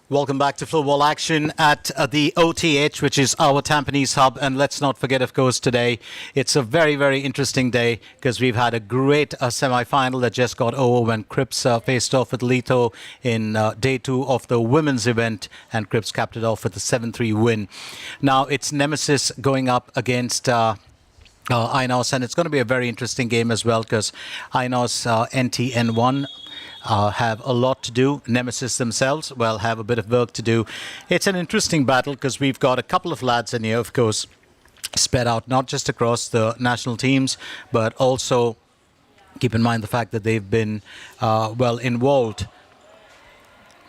Welcome back to Floorball action at the OTH, which is our Tampines hub. And let's not forget, of course, today it's a very, very interesting day because we've had a great semi-final that just got over when Cripps faced off with Leto in day 2 of the women's event, and Cripps capped it off with a 7-3 win. Now it's Nemesis going up against AINOS, and it's going to be a very interesting game as well because AINOS-NTN1 have a lot to do. Nemesis themselves, well, have a bit of work to do. It's an interesting battle because we've got a couple of lads in here, of course, spread out not just across the national teams, but also keep in mind the fact that they've been, well, involved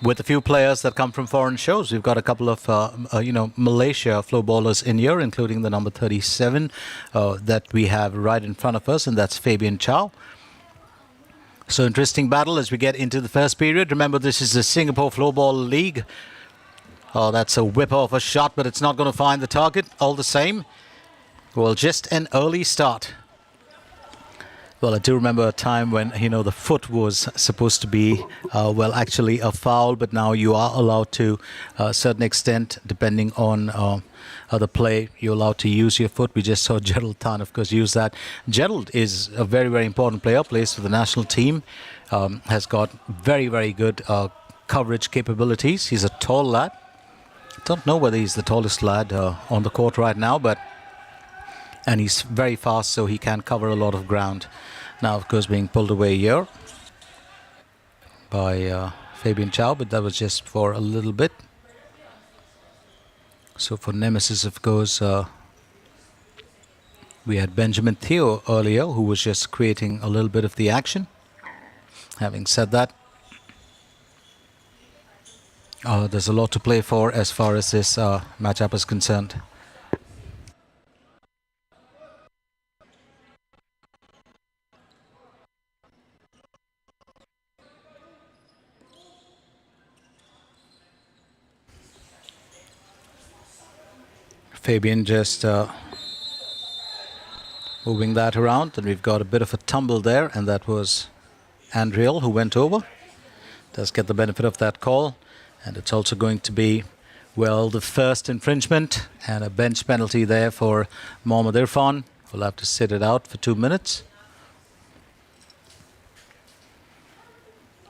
with a few players that come from foreign shows. We've got a couple of, Malaysia floorballers in here, including the number 37 that we have right in front of us, and that's Fabian Chow. So interesting battle as we get into the first period. Remember, this is the Singapore Floorball League. Oh, that's a whip of a shot, but it's not going to find the target all the same. Well, just an early start. Well, I do remember a time when, the foot was supposed to be, actually a foul, but now you are allowed to, a certain extent, depending on the play, you're allowed to use your foot. We just saw Gerald Tan, of course, use that. Gerald is a very, very important player, plays for the national team, has got very, very good coverage capabilities. He's a tall lad. Don't know whether he's the tallest lad on the court right now, and he's very fast, so he can cover a lot of ground. Now, of course, being pulled away here by Fabian Chow, but that was just for a little bit. So for Nemesis, of course, we had Benjamin Theo earlier, who was just creating a little bit of the action. Having said that, there's a lot to play for as far as this matchup is concerned. Fabian just moving that around, and we've got a bit of a tumble there, and that was Andriel who went over. Does get the benefit of that call, and it's also going to be, well, the first infringement and a bench penalty there for Mohammad Irfan. We'll have to sit it out for 2 minutes.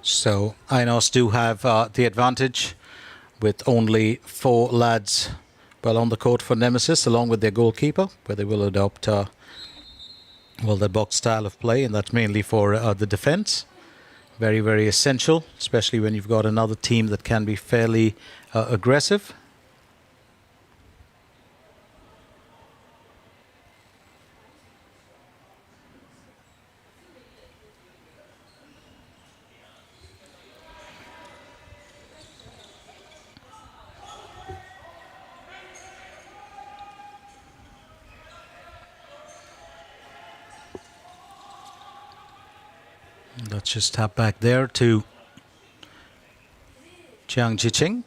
So AINOS do have the advantage with only 4 lads on the court for Nemesis, along with their goalkeeper, where they will adopt, their box style of play, and that's mainly for the defense. Very, very essential, especially when you've got another team that can be fairly aggressive. Let's just tap back there to Jiang Jiqing.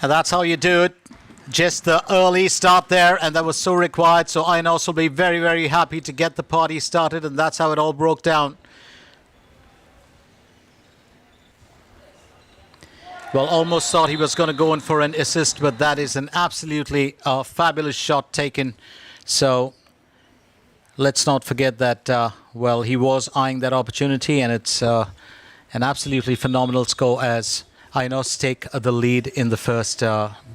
And that's how you do it. Just the early start there, and that was so required. So AINOS will be very, very happy to get the party started, and that's how it all broke down. Well, almost thought he was going to go in for an assist, but that is an absolutely fabulous shot taken. So let's not forget that, he was eyeing that opportunity, and it's an absolutely phenomenal score as AINOS take the lead in the first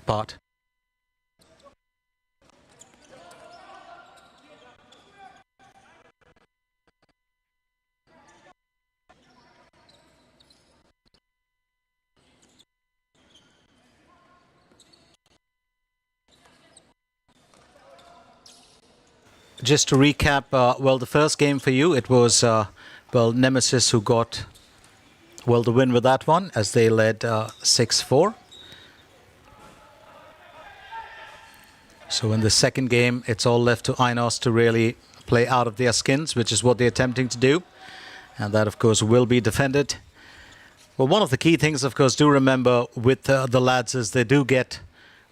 part. Just to recap, the first game for you, it was, Nemesis who got, the win with that one as they led 6-4. So in the second game, it's all left to AINOS to really play out of their skins, which is what they're attempting to do. And that, of course, will be defended. Well, one of the key things, of course, do remember with the lads is they do get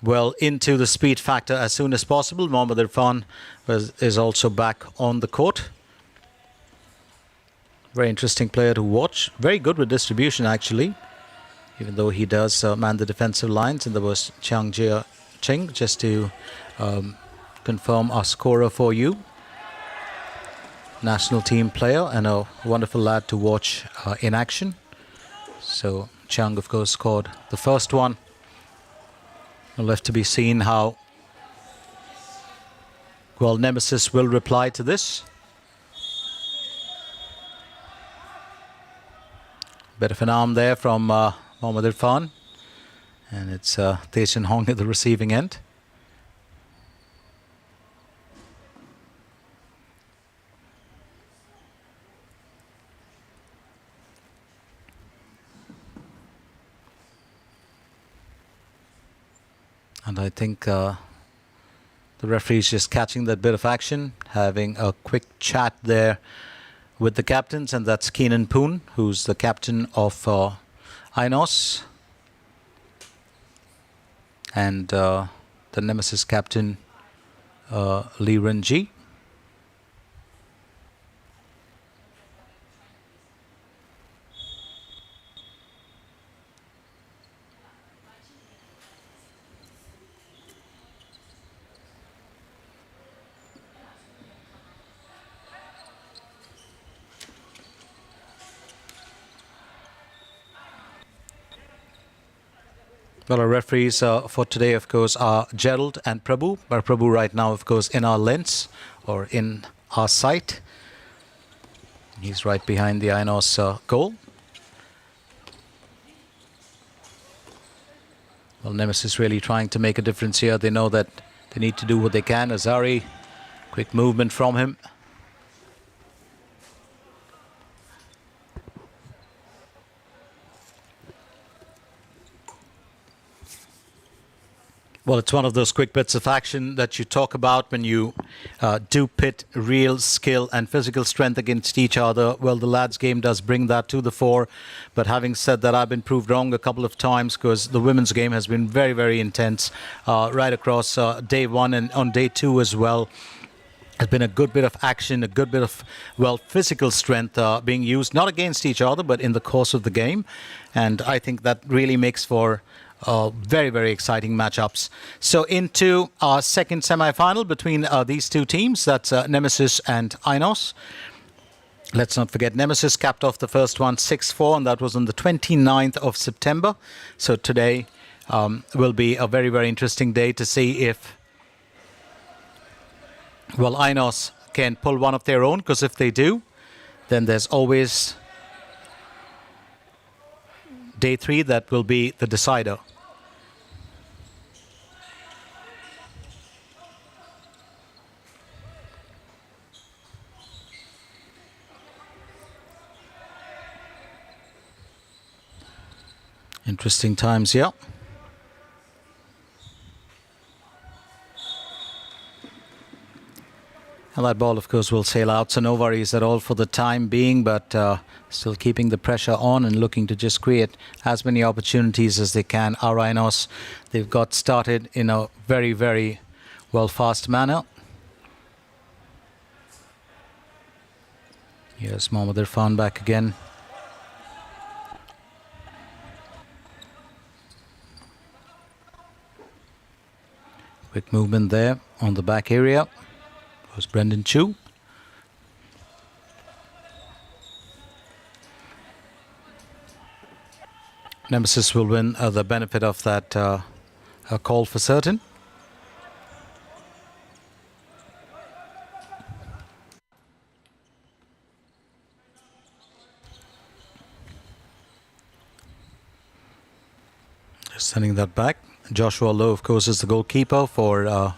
well into the speed factor as soon as possible. Mohammad Irfan is also back on the court. Very interesting player to watch. Very good with distribution, actually, even though he does man the defensive lines. And there was Chiang Jia Ching, just to confirm our scorer for you. National team player and a wonderful lad to watch in action. So Chiang, of course, scored the first one. Left to be seen how well Nemesis will reply to this. Bit of an arm there from Mohammad Irfan. And it's Tae-Chin Hong at the receiving end. And I think the referee's just catching that bit of action, having a quick chat there with the captains, and that's Keenan Poon, who's the captain of AINOS, and the Nemesis captain, Lee Ren-ji. Well, our referees for today, of course, are Gerald and Prabhu. But Prabhu right now, of course, in our lens or in our sight. He's right behind the AINOS goal. Well, Nemesis really trying to make a difference here. They know that they need to do what they can. Azari, quick movement from him. Well, it's one of those quick bits of action that you talk about when you do pit real skill and physical strength against each other. Well, the lads' game does bring that to the fore. But having said that, I've been proved wrong a couple of times, because the women's game has been very, very intense right across day one and on day two as well. There's been a good bit of action, a good bit of, well, physical strength being used, not against each other, but in the course of the game. And I think that really makes for very, very exciting matchups. So into our second semi-final between these two teams, that's Nemesis and AINOS. Let's not forget, Nemesis capped off the first one 6-4, and that was on the 29th of September. So today will be a very, very interesting day to see if, well, AINOS can pull one of their own, because if they do, then there's always day three that will be the decider. Interesting times, yeah. And that ball, of course, will sail out, so no worries at all for the time being, but still keeping the pressure on and looking to just create as many opportunities as they can. Our AINOS, they've got started in a very, very, well, fast manner. Here's Mohammad Irfan back again. Quick movement there on the back area. Was Brendan Chu. Nemesis will win the benefit of that call for certain. Just sending that back. Joshua Lowe, of course, is the goalkeeper for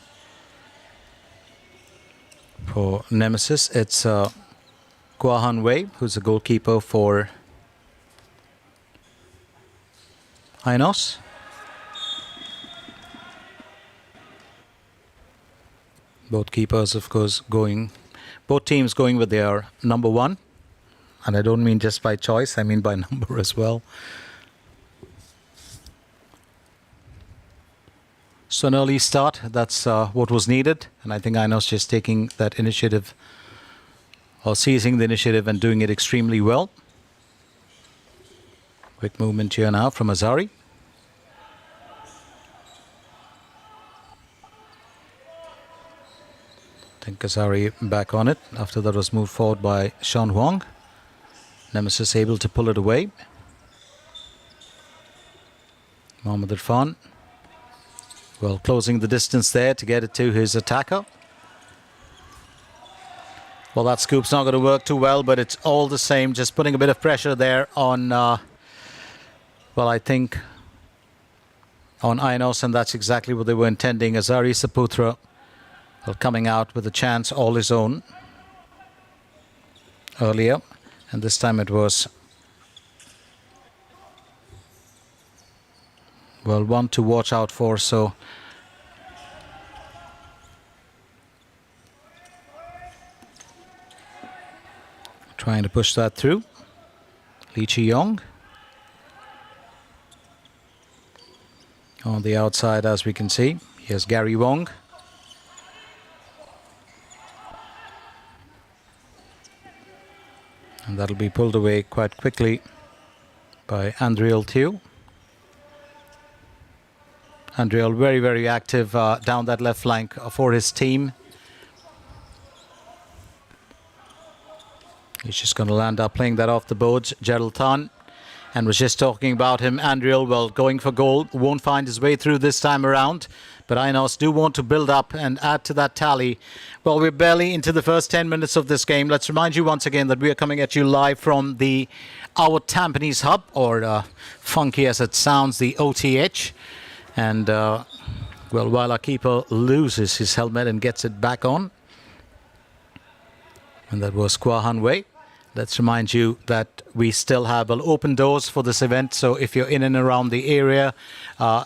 Nemesis. It's Kwa Han Wei, who's the goalkeeper for AINOS. Both keepers, of course, both teams going with their number one. And I don't mean just by choice, I mean by number as well. So an early start, that's what was needed. And I think AINOS just taking that initiative or seizing the initiative and doing it extremely well. Quick movement here now from Azari. I think Azari back on it after that was moved forward by Sean Huang. Nemesis able to pull it away. Mohammad Irfan, well, closing the distance there to get it to his attacker. Well, that scoop's not going to work too well, but it's all the same, just putting a bit of pressure there on, well, I think on AINOS, and that's exactly what they were intending. Azari Saputra, well, coming out with a chance all his own earlier, and this time it was, well, one to watch out for. So trying to push that through. Lee Chi-yong on the outside, as we can see. Here's Gary Wong. And that'll be pulled away quite quickly by Andriel Thieu. Andriel very, very active down that left flank for his team. He's just going to land up playing that off the boards. Gerald Tan, and was just talking about him. Andriel, well, going for goal, won't find his way through this time around. But AINOS do want to build up and add to that tally. Well, we're barely into the first 10 minutes of this game. Let's remind you once again that we are coming at you live from our Tampines hub, or funky as it sounds, the OTH. And, well, while our keeper loses his helmet and gets it back on. And that was Kwa Han Wei. Let's remind you that we still have open doors for this event. So if you're in and around the area,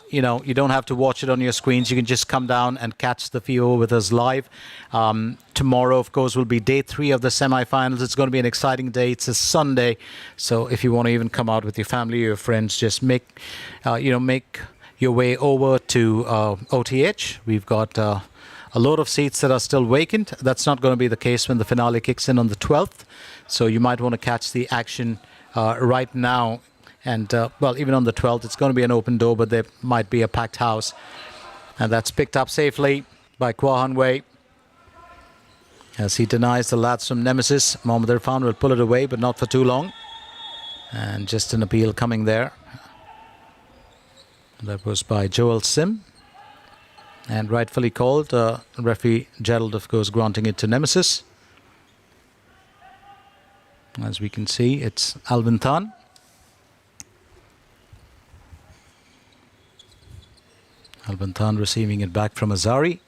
you know, you don't have to watch it on your screens. You can just come down and catch the FIO with us live. Tomorrow, of course, will be day 3 of the semi-finals. It's going to be an exciting day. It's a Sunday. So if you want to even come out with your family or your friends, just make your way over to OTH. We've got a load of seats that are still vacant. That's not going to be the case when the finale kicks in on the 12th. So you might want to catch the action right now. And, well, even on the 12th, it's going to be an open door, but there might be a packed house. And that's picked up safely by Kwa Han Wei, as he denies the lads from Nemesis. Mohammad Irfan will pull it away, but not for too long. And just an appeal coming there. That was by Joel Sim. And rightfully called. Referee Gerald, of course, granting it to Nemesis. As we can see, it's Alvin Tan. Alvin Tan receiving it back from Azari.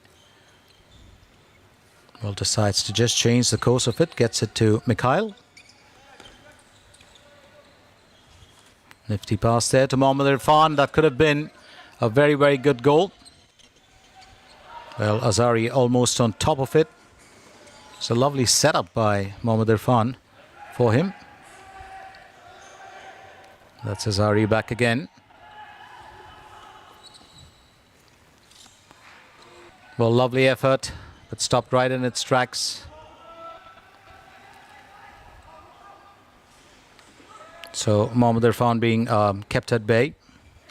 Well, decides to just change the course of it. Gets it to Mikhail. Nifty pass there to Mohammad Irfan. That could have been a very, very good goal. Well, Azari almost on top of it. It's a lovely setup by Mohammad Irfan for him. That's Azari back again. Well, lovely effort, but stopped right in its tracks. So Mohammad Irfan being kept at bay.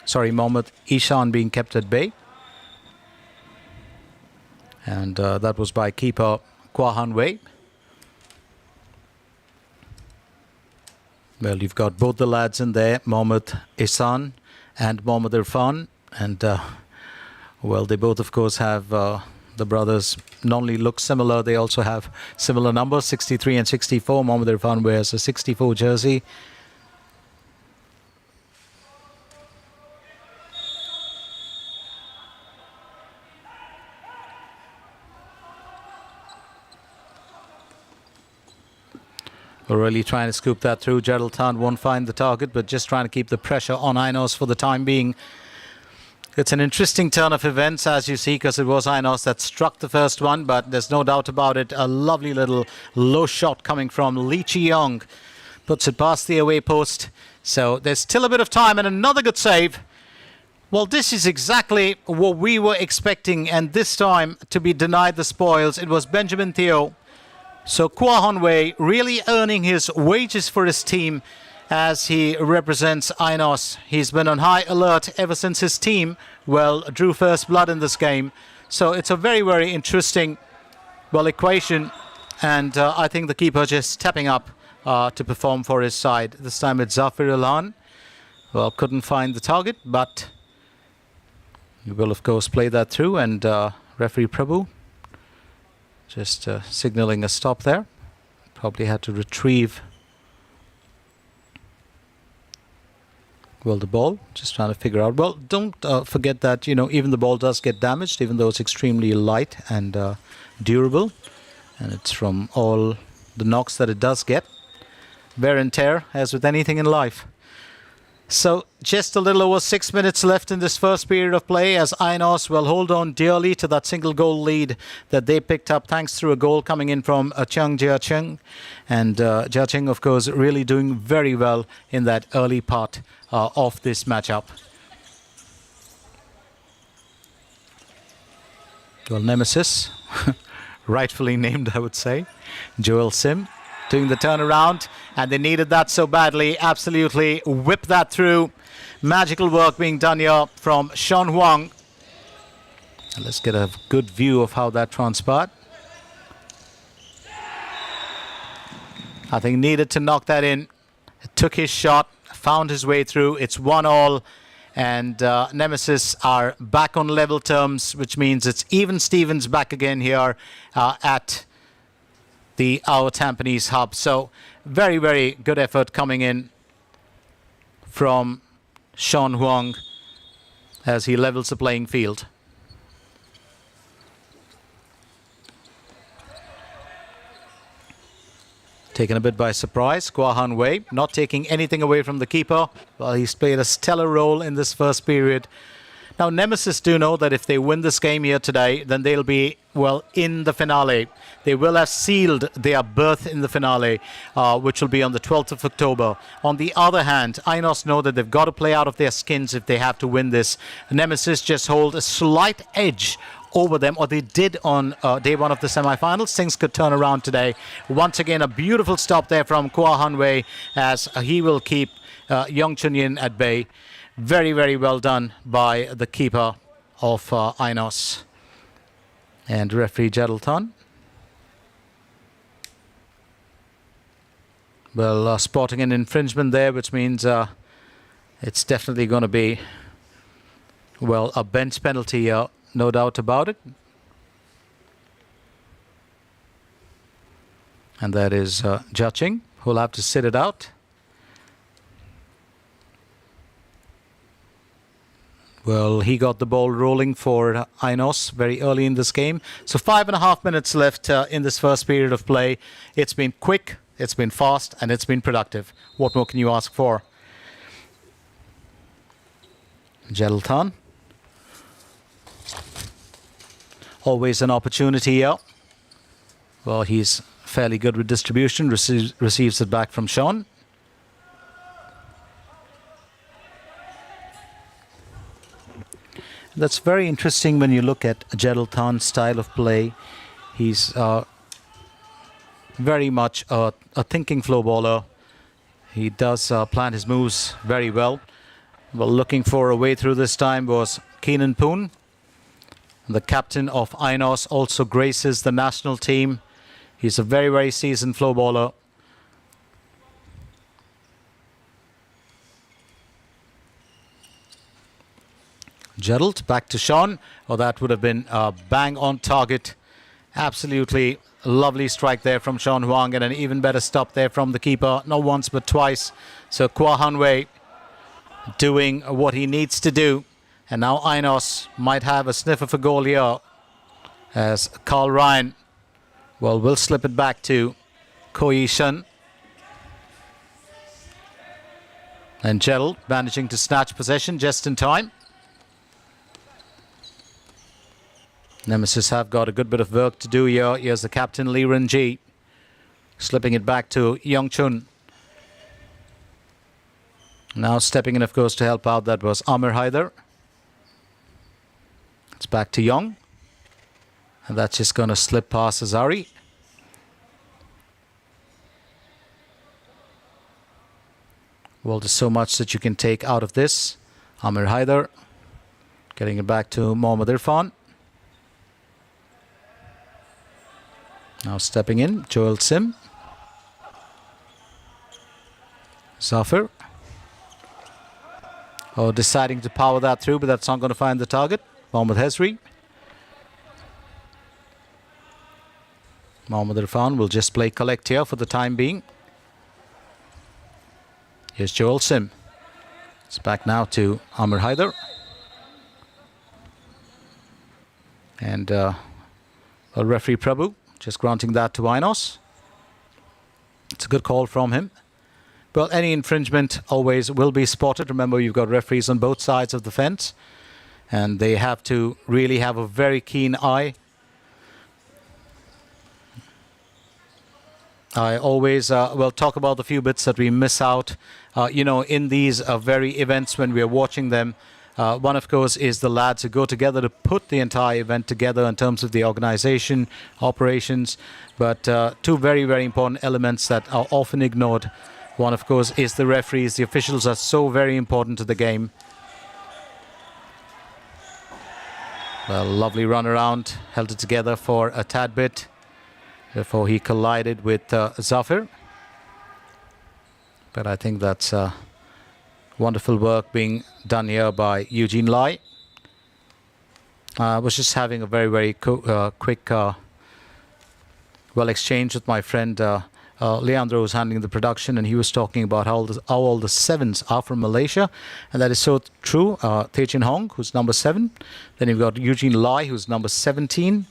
Sorry, Mohammad Ishan being kept at bay. And that was by keeper Kwa Han Wei. Well, you've got both the lads in there, Mohammad Ihsan and Mohammad Irfan. And, well, they both, of course, have the brothers not only look similar, they also have similar numbers, 63 and 64. Mohammad Irfan wears a 64 jersey. We're really trying to scoop that through. Gerald Tan won't find the target, but just trying to keep the pressure on AINOS for the time being. It's an interesting turn of events, as you see, because it was AINOS that struck the first one, but there's no doubt about it. A lovely little low shot coming from Lee Chi-yong. Puts it past the away post. So there's still a bit of time, and another good save Well, this is exactly what we were expecting, and this time to be denied the spoils. It was Benjamin Theo. So Kwa Honway really earning his wages for his team as he represents AINOS. He's been on high alert ever since his team, well, drew first blood in this game. So it's a very, very interesting, well, equation. And I think the keeper just stepping up to perform for his side. This time it's Zafir Ilhan. Well, couldn't find the target, but you will, of course, play that through. And referee Prabhu just signaling a stop there. Probably had to retrieve, well, the ball. Just trying to figure out. Well, don't forget that, you know, even the ball does get damaged, even though it's extremely light and durable. And it's from all the knocks that it does get. Wear and tear, as with anything in life. So just a little over 6 minutes left in this first period of play as AINOS will hold on dearly to that single goal lead that they picked up thanks through a goal coming in from Chang Jia-Cheng. And Jia-Cheng, of course, really doing very well in that early part of this matchup. Well, Nemesis, rightfully named, I would say. Joel Sim doing the turnaround, and they needed that so badly. Absolutely whip that through. Magical work being done here from Sean Huang. Let's get a good view of how that transpired. I think needed to knock that in. Took his shot, found his way through. It's 1-1, and Nemesis are back on level terms, which means it's even Stevens back again here at our Tampines hub. So very, very good effort coming in from Sean Huang as he levels the playing field. Taken a bit by surprise, Kwa Honway, not taking anything away from the keeper. Well, he's played a stellar role in this first period. Now, Nemesis do know that if they win this game here today, then they'll be, well, in the finale. They will have sealed their berth in the finale, which will be on the 12th of October. On the other hand, AINOS know that they've got to play out of their skins if they have to win this. Nemesis just hold a slight edge over them, or they did on day one of the semi-finals. Things could turn around today. Once again, a beautiful stop there from Kwa Honway as he will keep Young Chun Yin at bay. Very, very well done by the keeper of AINOS. And referee Jadalton. Well, spotting an infringement there, which means it's definitely going to be, well, a bench penalty, no doubt about it. And that is Jia-Cheng, who'll have to sit it out. Well, he got the ball rolling for AINOS very early in this game. So 5.5 minutes left in this first period of play. It's been quick, it's been fast, and it's been productive. What more can you ask for? Jadalton. Always an opportunity here. Well, he's fairly good with distribution. Receives it back from Sean. That's very interesting when you look at Jadalton's style of play. He's very much a thinking flow baller. He does plan his moves very well. Well, looking for a way through this time was Keenan Poon. The captain of AINOS also graces the national team. He's a very, very seasoned flow baller. Gerald back to Sean. Oh, that would have been a bang on target. Absolutely lovely strike there from Sean Huang, and an even better stop there from the keeper. Not once but twice. So Kwa Honway doing what he needs to do. And now AINOS might have a sniff of a goal here as Carl Ryan, well, will slip it back to Ko Yi-shun. And Gerald managing to snatch possession just in time. Nemesis have got a good bit of work to do here. Here's the captain, Lee Ren-ji, slipping it back to Young Chun. Now stepping in, of course, to help out, that was Amir Haider. back to Young. And that's just going to slip past Azari. Well, there's so much that you can take out of this. Amir Haider getting it back to Mohammad Irfan. Now stepping in, Joel Sim. Zafir. Oh, deciding to power that through, but that's not going to find the target. Mohammad Hezri. Mohammad Irfan will just play collect here for the time being. Here's Joel Sim. It's back now to Amir Haider. And referee Prabhu just granting that to AINOS. It's a good call from him. Well, any infringement always will be spotted. Remember, you've got referees on both sides of the fence, and they have to really have a very keen eye. I always talk about the few bits that we miss out, in these very events when we are watching them. One, of course, is the lads who go together to put the entire event together in terms of the organization, operations. But two very, very important elements that are often ignored. One, of course, is the referees. The officials are so very important to the game. Well, lovely run around, held it together for a tad bit before he collided with Zafir. But I think that's wonderful work being done here by Eugene Lai. I was just having a very, very quick exchange with my friend Leandro, who's handling the production, and he was talking about how all the sevens are from Malaysia, and that is so true. Tae-Chin Hong, who's number 7. Then you've got Eugene Lai, who's number 17.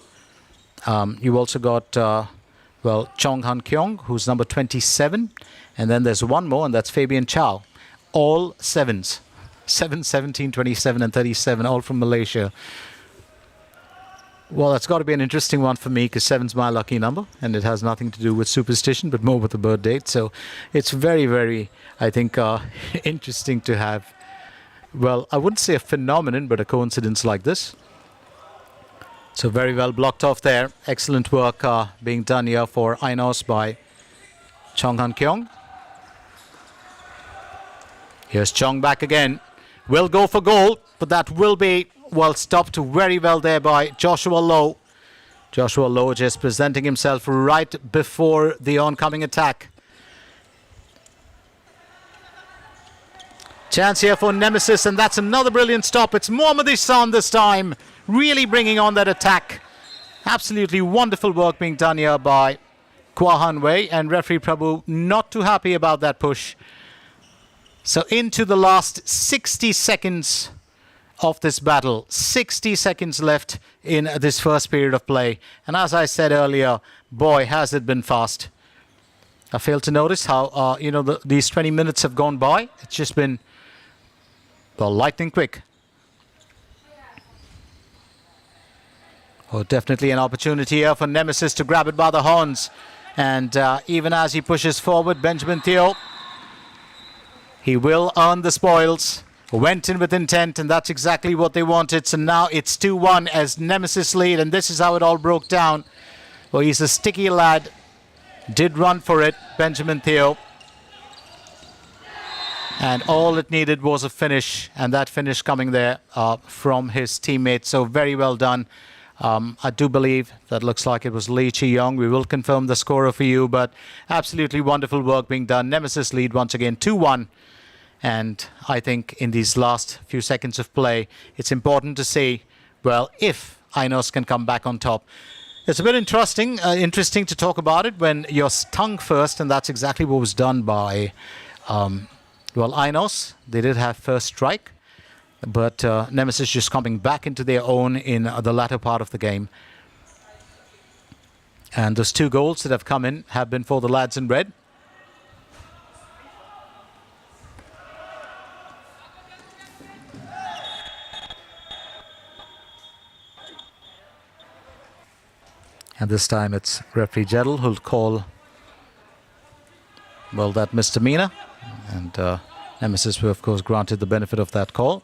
You've also got Chong Han Kyong, who's number 27, and then there's one more, and that's Fabian Chow. All sevens, 7, 17, 27, and 37, all from Malaysia. Well, that's got to be an interesting one for me, because 7's my lucky number, and it has nothing to do with superstition, but more with the birth date. So it's very, very, I think, interesting to have, well, I wouldn't say a phenomenon, but a coincidence like this. So very well blocked off there. Excellent work being done here for AINOS by Chong Han Kyong. Here's Chong back again. Will go for goal, but that will be, well, stopped very well there by Joshua Lowe. Joshua Lowe just presenting himself right before the oncoming attack. Chance here for Nemesis, and that's another brilliant stop. It's Mohammad Ihsan this time, really bringing on that attack. Absolutely wonderful work being done here by Kwa Han Wei, and referee Prabhu not too happy about that push. So into the last 60 seconds of this battle. 60 seconds left in this first period of play. And as I said earlier, boy, has it been fast. I failed to notice how, these 20 minutes have gone by. It's just been, well, lightning quick. Oh, definitely an opportunity here for Nemesis to grab it by the horns. And even as he pushes forward, Benjamin Theo, he will earn the spoils. Went in with intent, and that's exactly what they wanted. So now it's 2-1 as Nemesis lead, and this is how it all broke down. Well, he's a sticky lad. Did run for it, Benjamin Theo. And all it needed was a finish, and that finish coming there from his teammates. So very well done. I do believe that looks like it was Lee Chi-Young. We will confirm the scorer for you, but absolutely wonderful work being done. Nemesis lead once again, 2-1. And I think in these last few seconds of play, it's important to see, well, if AINOS can come back on top. It's a bit interesting to talk about it when you're stung first, and that's exactly what was done by, AINOS. They did have first strike, but Nemesis just coming back into their own in the latter part of the game. And those 2 goals that have come in have been for the lads in red. And this time it's referee Jedel who'll call, well, that misdemeanor. And Nemesis were, of course, granted the benefit of that call.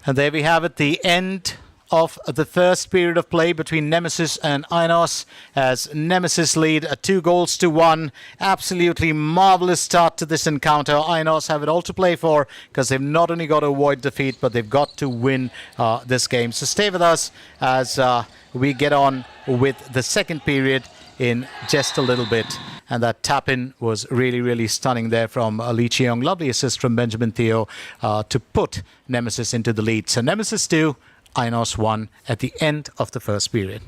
And there we have it, the end of the first period of play between Nemesis and AINOS, as Nemesis lead 2-1. Absolutely marvelous start to this encounter. AINOS have it all to play for, because they've not only got to avoid defeat, but they've got to win this game. So stay with us as we get on with the second period in just a little bit. And that tap-in was really, really stunning there from Lee Cheong. Lovely assist from Benjamin Theo to put Nemesis into the lead. So Nemesis 2, AINOS 1 at the end of the first period.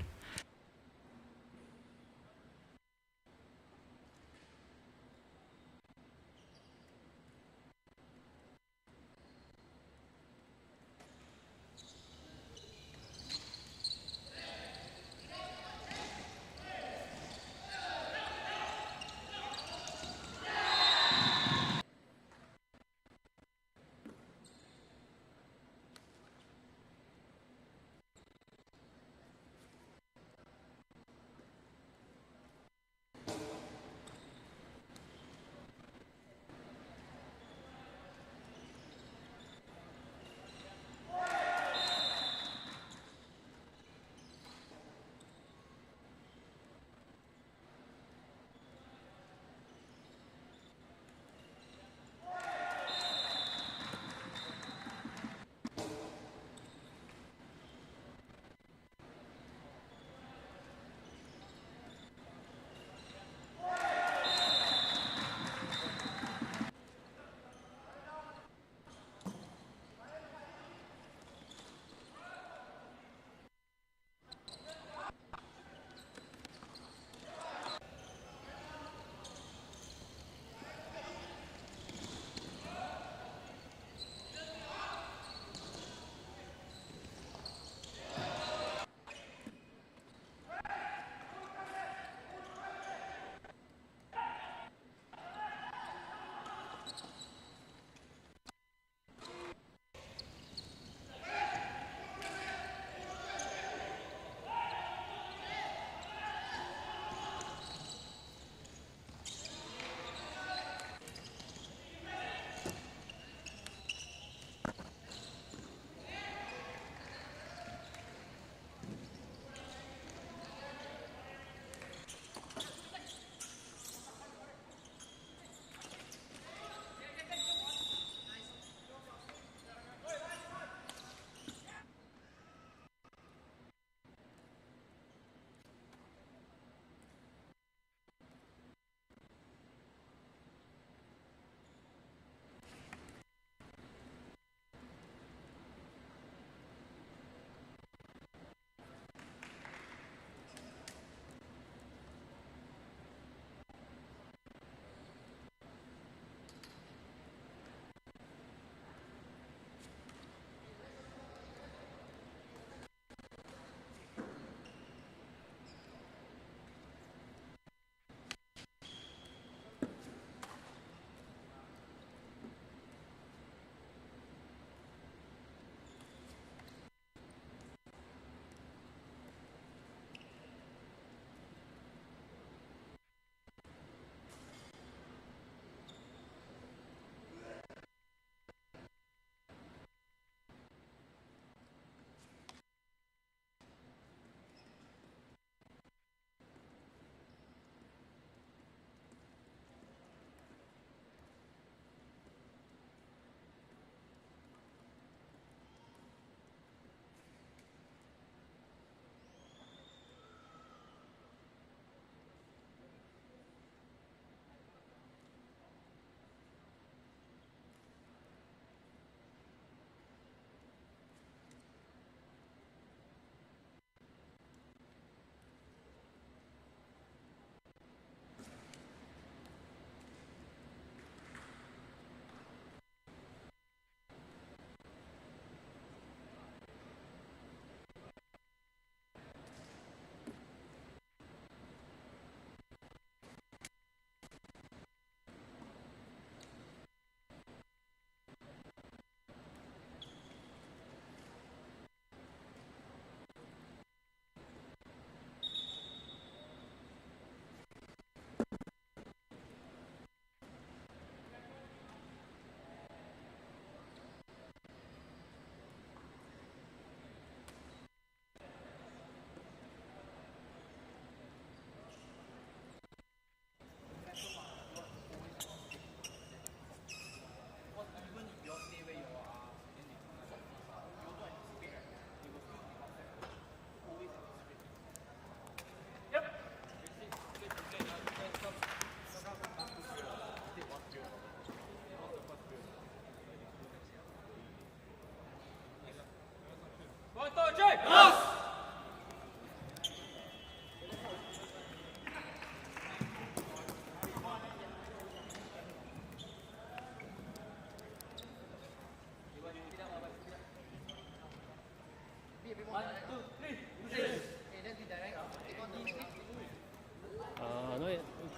No,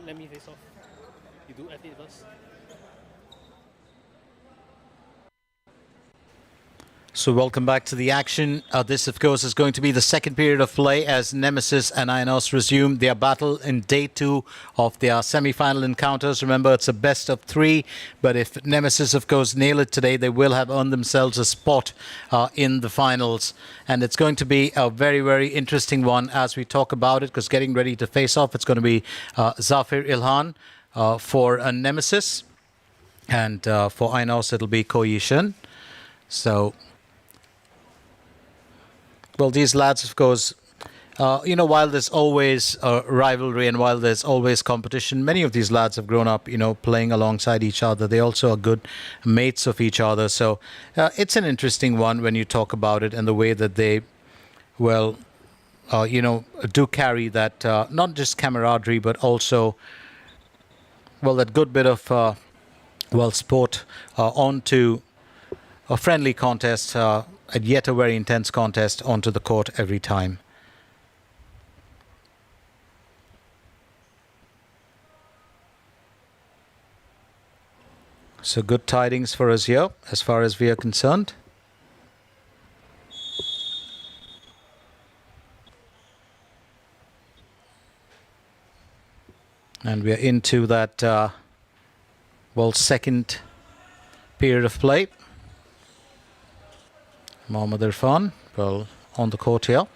let me face off. You do F8 first. So welcome back to the action. This, of course, is going to be the second period of play as Nemesis and AINOS resume their battle in day 2 of their semi-final encounters. Remember, it's a best of 3, but if Nemesis, of course, nail it today, they will have earned themselves a spot in the finals. And it's going to be a very, very interesting one as we talk about it, because getting ready to face off, it's going to be Zafir Ilhan for Nemesis, and for AINOS, it'll be Ko Yishan. So... well, these lads, of course, while there's always rivalry and while there's always competition, many of these lads have grown up, playing alongside each other. They also are good mates of each other. So it's an interesting one when you talk about it and the way that they, do carry that, not just camaraderie, but also, that good bit of, sport onto a friendly contest, and yet a very intense contest onto the court every time. So good tidings for us here as far as we are concerned. And we are into that, second period of play. Mohammad Irfan, on the court here.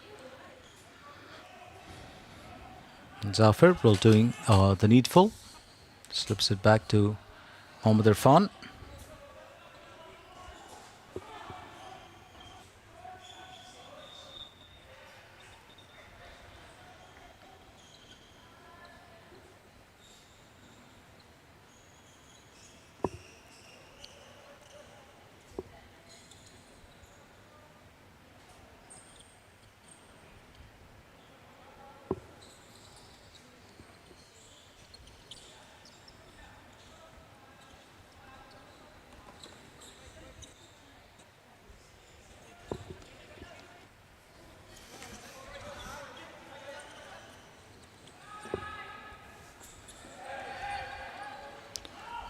And Zafir, doing the needful. Slips it back to Mohammad Irfan.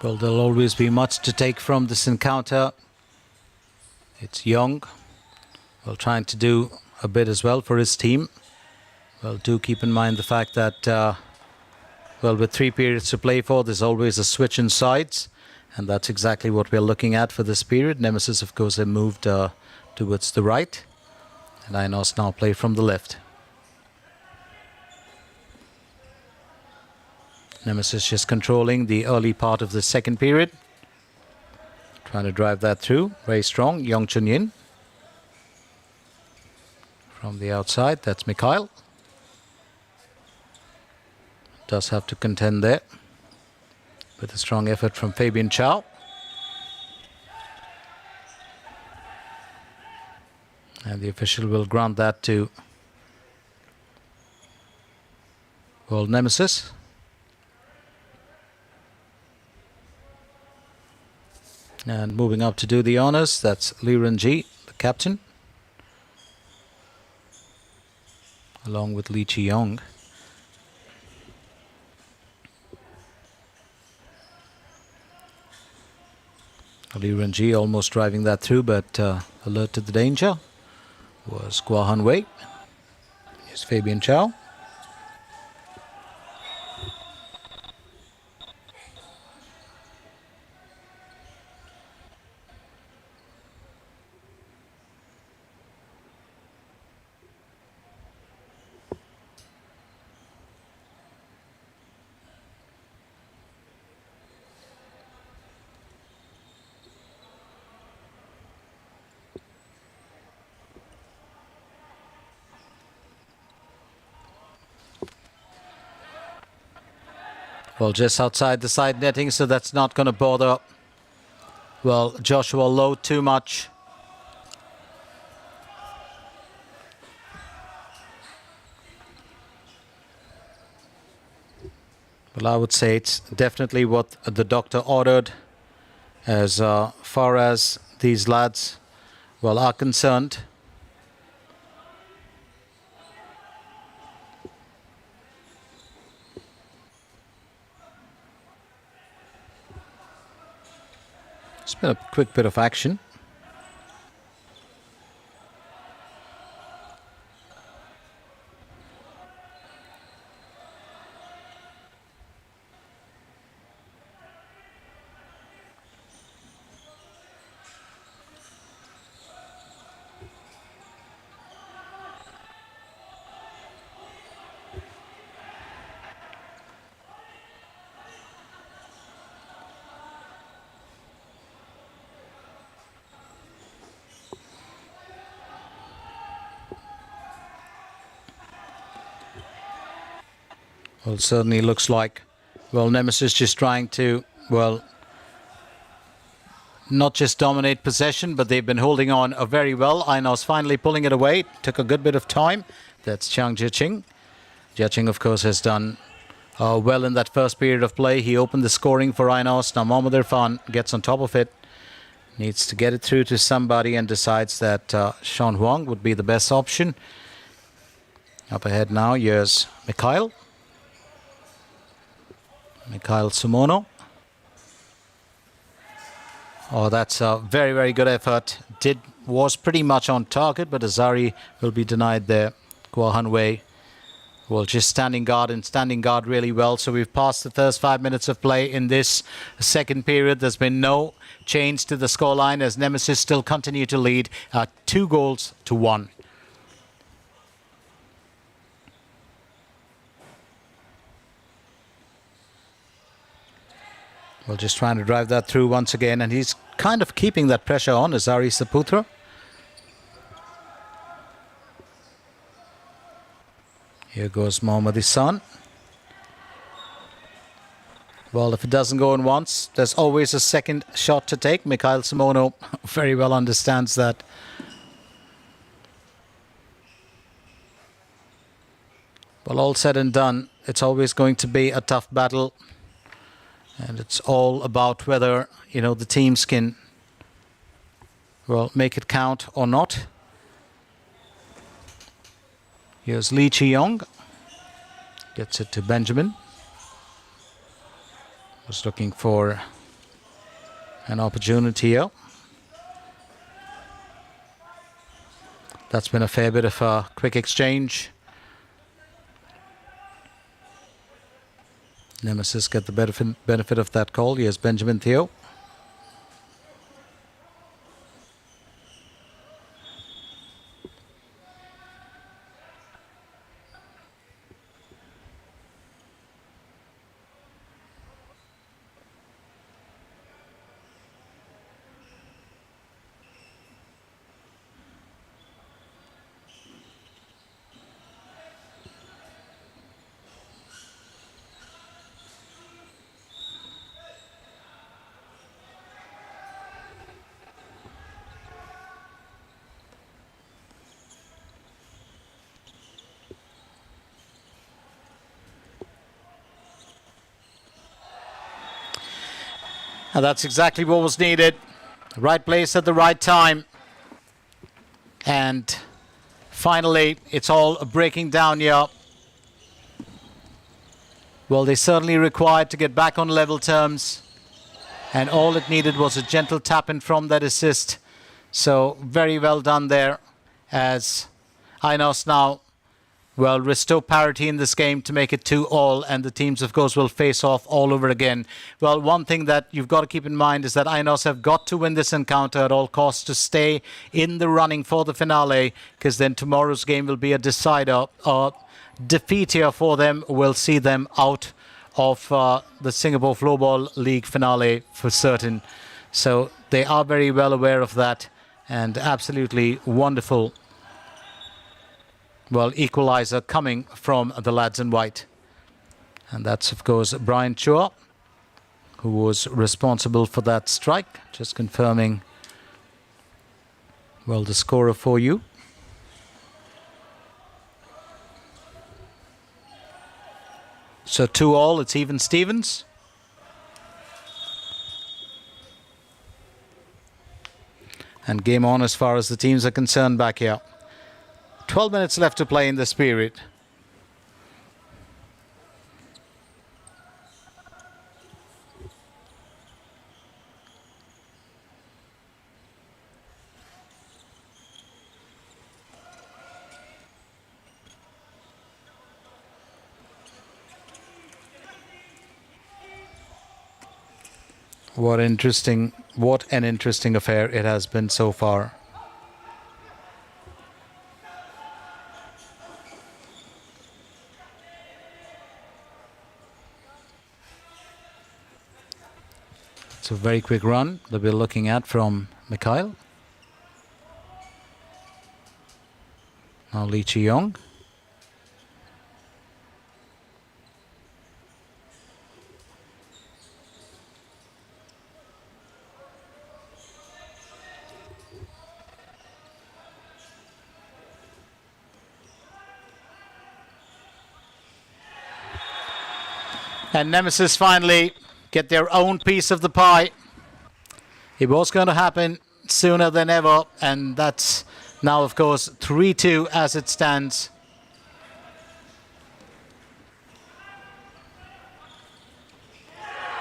Well, there'll always be much to take from this encounter. It's Young, trying to do a bit as well for his team. Do keep in mind the fact that, with 3 periods to play for, there's always a switch in sides. And that's exactly what we're looking at for this period. Nemesis, of course, have moved towards the right. And AINOS now play from the left. Nemesis just controlling the early part of the second period. Trying to drive that through. Very strong. Young Chun Yin. From the outside, that's Mikhail. Does have to contend there. With a strong effort from Fabian Chow. And the official will grant that to Nemesis. And moving up to do the honors, that's Li Renji, the captain, along with Li Chi-yong. Li Renji almost driving that through, but alert to the danger was Gua Han Wei. Here's Fabian Chow. Just outside the side netting, so that's not going to bother, Joshua Lowe too much. I would say it's definitely what the doctor ordered as far as these lads, are concerned. been a quick bit of action. Well, certainly looks like, well, Nemesis just trying to, well, not just dominate possession, but they've been holding on very well. AINOS finally pulling it away. Took a good bit of time. That's Chiang Jiaching. Jiaching, of course, has done well in that first period of play. He opened the scoring for AINOS. Now Mohammad Irfan gets on top of it. Needs to get it through to somebody and decides that Sean Huang would be the best option. Up ahead now, here's Mikhail Sumono. Oh, that's a very, very good effort. Was pretty much on target, but Azari will be denied there. Guo Hanwei, well, just standing guard really well. So we've passed the first 5 minutes of play in this second period. There's been no change to the scoreline as Nemesis still continue to lead 2-1. Well, just trying to drive that through once again, and he's kind of keeping that pressure on, Azari Saputra. Here goes Mohammad Isan. Well, if it doesn't go in once, there's always a second shot to take. Mikhail Simono very well understands that. Well, all said and done, it's always going to be a tough battle. And it's all about whether, the teams can, well, make it count or not. Here's Lee Chi-yong. Gets it to Benjamin. Was looking for an opportunity here. That's been a fair bit of a quick exchange. Nemesis get the benefit of that call. Here's Benjamin Theo. And that's exactly what was needed. Right place at the right time. And finally, it's all breaking down here. Well, they certainly required to get back on level terms. And all it needed was a gentle tap in from that assist. So very well done there as AINOS now, well, restore parity in this game to make it 2-2, and the teams, of course, will face off all over again. Well, one thing that you've got to keep in mind is that AINOS have got to win this encounter at all costs to stay in the running for the finale, because then tomorrow's game will be a decider. Defeat here for them will see them out of the Singapore Floorball League finale for certain. So they are very well aware of that, and absolutely wonderful, well, equalizer coming from the lads in white. And that's, of course, Brian Chua, who was responsible for that strike. Just confirming, well, the scorer for you. So 2-2, it's even Stevens. And game on as far as the teams are concerned back here. 12 minutes left to play in this period. What an interesting affair it has been so far. It's a very quick run that we're looking at from Mikhail. Now Lee Chi-yong. And Nemesis finally get their own piece of the pie. It was going to happen sooner than ever, and that's now, of course, 3-2 as it stands.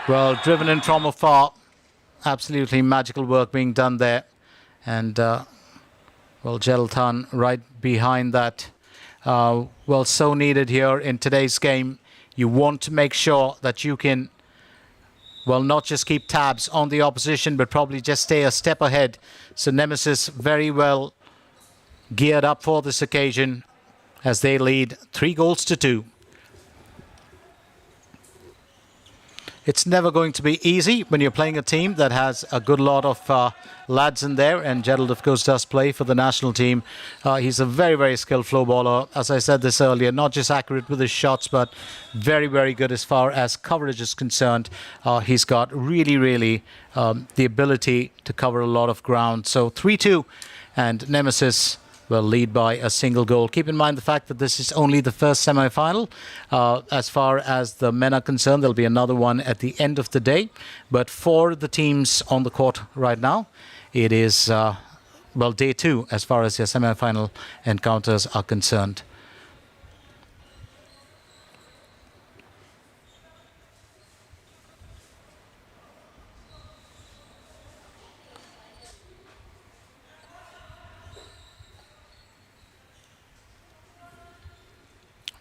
Well, driven in from afar. Absolutely magical work being done there. And, well, Jeltan right behind that. Well, so needed here in today's game. You want to make sure that you can, well, not just keep tabs on the opposition, but probably just stay a step ahead. So Nemesis very well geared up for this occasion as they lead 3-2. It's never going to be easy when you're playing a team that has a good lot of lads in there, and Gerald, of course, does play for the national team. He's a very, very skilled floorballer. As I said this earlier, not just accurate with his shots, but very, very good as far as coverage is concerned. He's got really the ability to cover a lot of ground. So 3-2, and Nemesis will lead by a single goal. Keep in mind the fact that this is only the first semi-final. As far as the men are concerned, there'll be another one at the end of the day. But for the teams on the court right now, it is, well, day 2 as far as their semi-final encounters are concerned.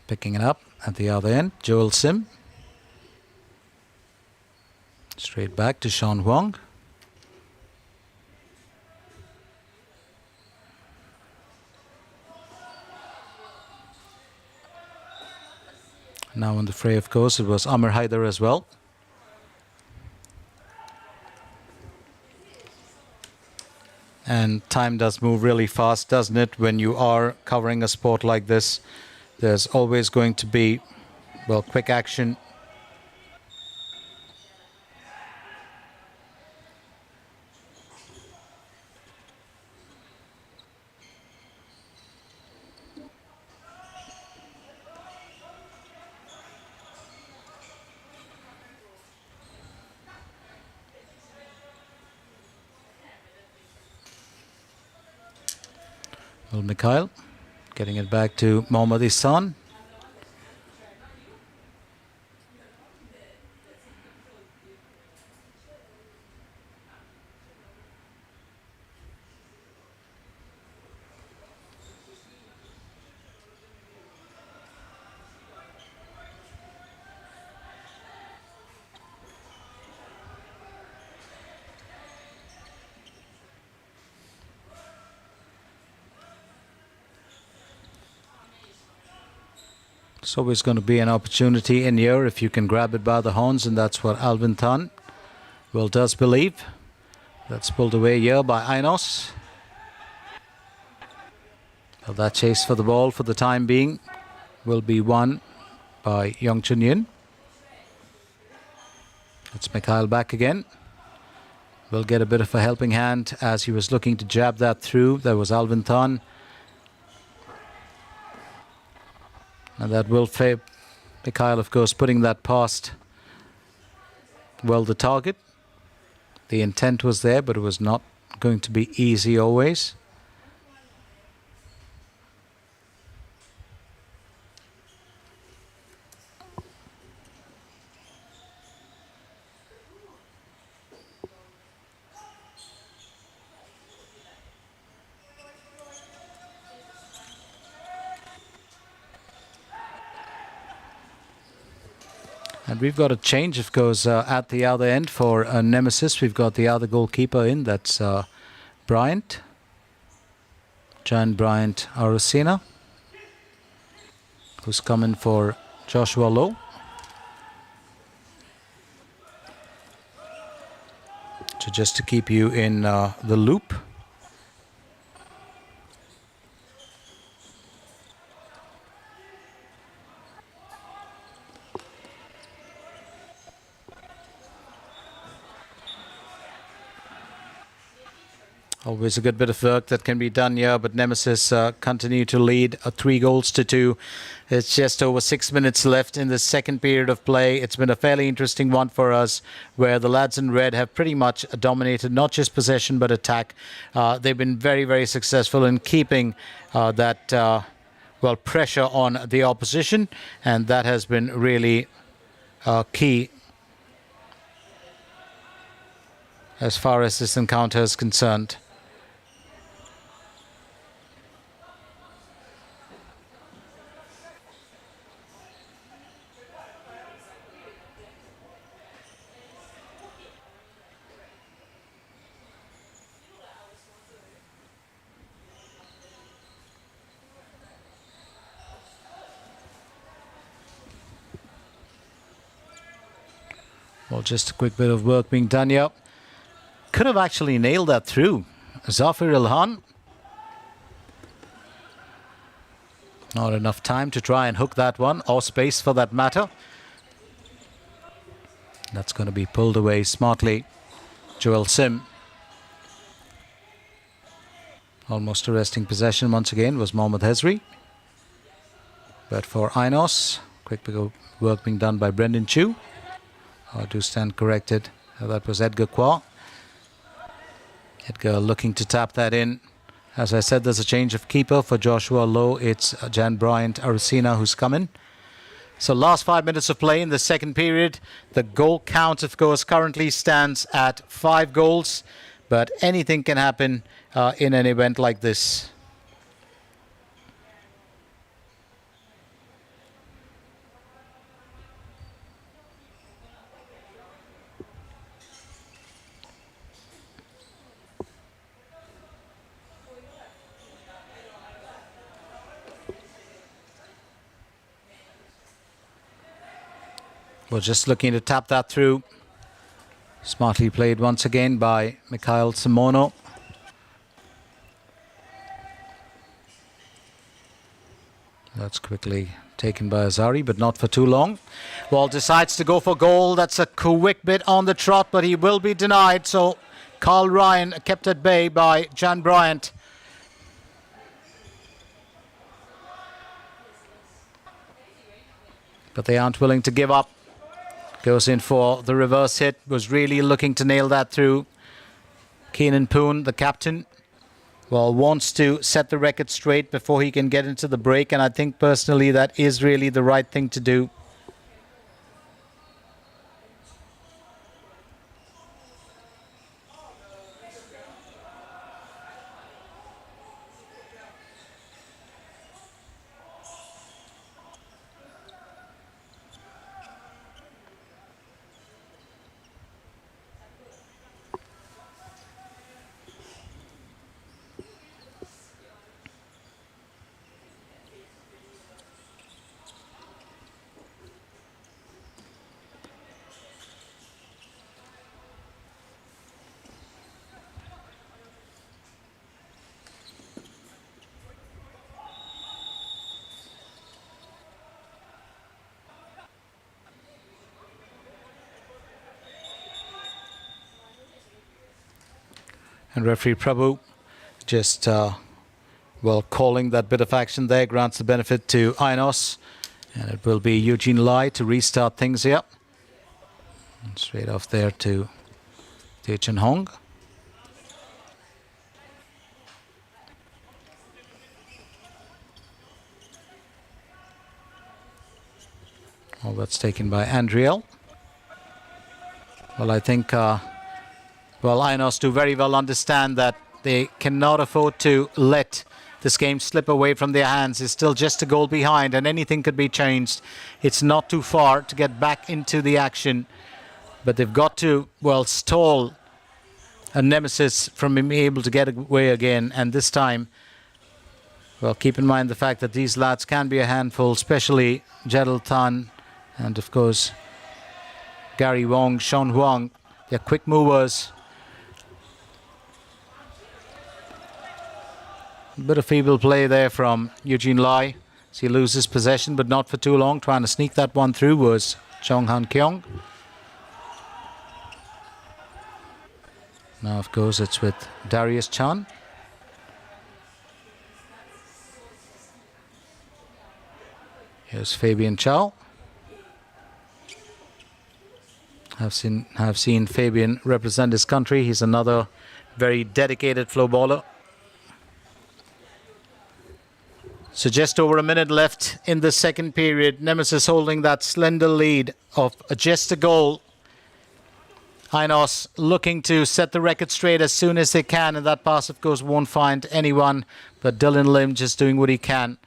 Picking it up at the other end, Joel Sim. Straight back to Sean Huang. Now in the fray, of course, it was Amir Haider as well. And time does move really fast, doesn't it, when you are covering a sport like this? There's always going to be, well, quick action. Well, Mikhail getting it back to Mohammad Ihsan. It's always going to be an opportunity in here if you can grab it by the horns, and that's what Alvin Tan does believe. That's pulled away here by AINOS. Well, that chase for the ball for the time being will be won by Yong Chun Yin. It's Mikhail back again. Will get a bit of a helping hand as he was looking to jab that through. There was Alvin Tan. And that will favor Mikhail, of course, putting that past, well, the target. The intent was there, but it was not going to be easy always. And we've got a change, of course, at the other end for Nemesis. We've got the other goalkeeper in. That's Bryant. Jan Bryant Arusina, who's coming for Joshua Lowe. So just to keep you in the loop. Always a good bit of work that can be done here, but Nemesis continue to lead 3-2. It's just over 6 minutes left in the second period of play. It's been a fairly interesting one for us, where the lads in red have pretty much dominated not just possession but attack. They've been very, very successful in keeping that pressure on the opposition, and that has been really key as far as this encounter is concerned. Well, just a quick bit of work being done here. Could have actually nailed that through. Zafir Ilhan. Not enough time to try and hook that one, or space for that matter. That's going to be pulled away smartly. Joel Sim. Almost arresting possession once again was Mohammad Hezri. But for AINOS, quick bit of work being done by Brendan Chu. I do stand corrected. That was Edgar Kwa. Edgar looking to tap that in. As I said, there's a change of keeper for Joshua Lowe. It's Jan Bryant Arusina who's coming. So last 5 minutes of play in the second period. The goal count, of course, currently stands at 5 goals. But anything can happen in an event like this. We're just looking to tap that through. Smartly played once again by Mikhail Simono. That's quickly taken by Azari, but not for too long. Well, decides to go for goal. That's a quick bit on the trot, but he will be denied. So Carl Ryan kept at bay by Jan Bryant. But they aren't willing to give up. Goes in for the reverse hit. Was really looking to nail that through. Keenan Poon, the captain, well, wants to set the record straight before he can get into the break. And I think personally that is really the right thing to do. And referee Prabhu just, calling that bit of action there, grants the benefit to AINOS. And it will be Eugene Lai to restart things here. And straight off there to Tae-Chun Hong. Well, that's taken by Andriel. Well, I think... AINOS do very well understand that they cannot afford to let this game slip away from their hands. It's still just a goal behind, and anything could be changed. It's not too far to get back into the action, but they've got to, well, stall a Nemesis from being able to get away again. And this time, well, keep in mind the fact that these lads can be a handful, especially Jedel Tan and, of course, Gary Wong, Sean Huang. They're quick movers. A bit of feeble play there from Eugene Lai. So he loses possession, but not for too long. Trying to sneak that one through was Chong Han Kyong. Now, of course, it's with Darius Chan. Here's Fabian Chow. Have seen Fabian represent his country. He's another very dedicated flowballer. So just over a minute left in the second period. Nemesis holding that slender lead of just a goal. AINOS looking to set the record straight as soon as they can, and that pass, of course, won't find anyone, but Dylan Lim just doing what he can.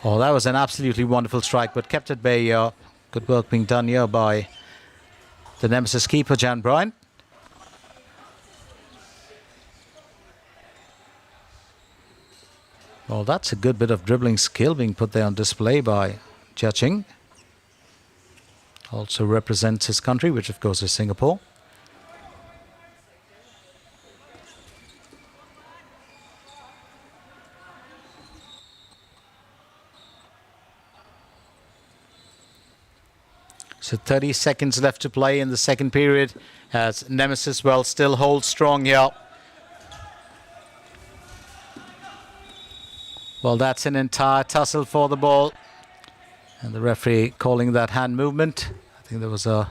Oh, that was an absolutely wonderful strike, but kept at bay here. Good work being done here by the Nemesis keeper, Jan Bryan. Well, that's a good bit of dribbling skill being put there on display by Jia Ching. Also represents his country, which of course is Singapore. So 30 seconds left to play in the second period as Nemesis, well, still holds strong here. Well, that's an entire tussle for the ball. And the referee calling that hand movement. I think there was a,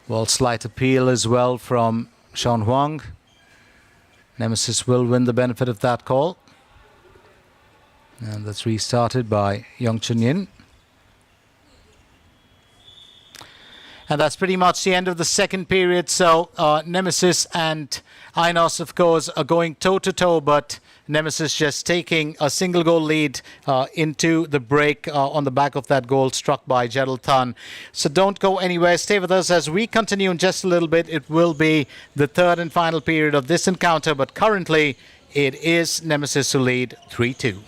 well, slight appeal as well from Sean Huang. Nemesis will win the benefit of that call. And that's restarted by Yong Chun Yin. And that's pretty much the end of the second period. So Nemesis and AINOS, of course, are going toe-to-toe, but Nemesis just taking a single goal lead into the break on the back of that goal struck by Jedel Tan. So don't go anywhere. Stay with us as we continue in just a little bit. It will be the third and final period of this encounter, but currently it is Nemesis who lead 3-2.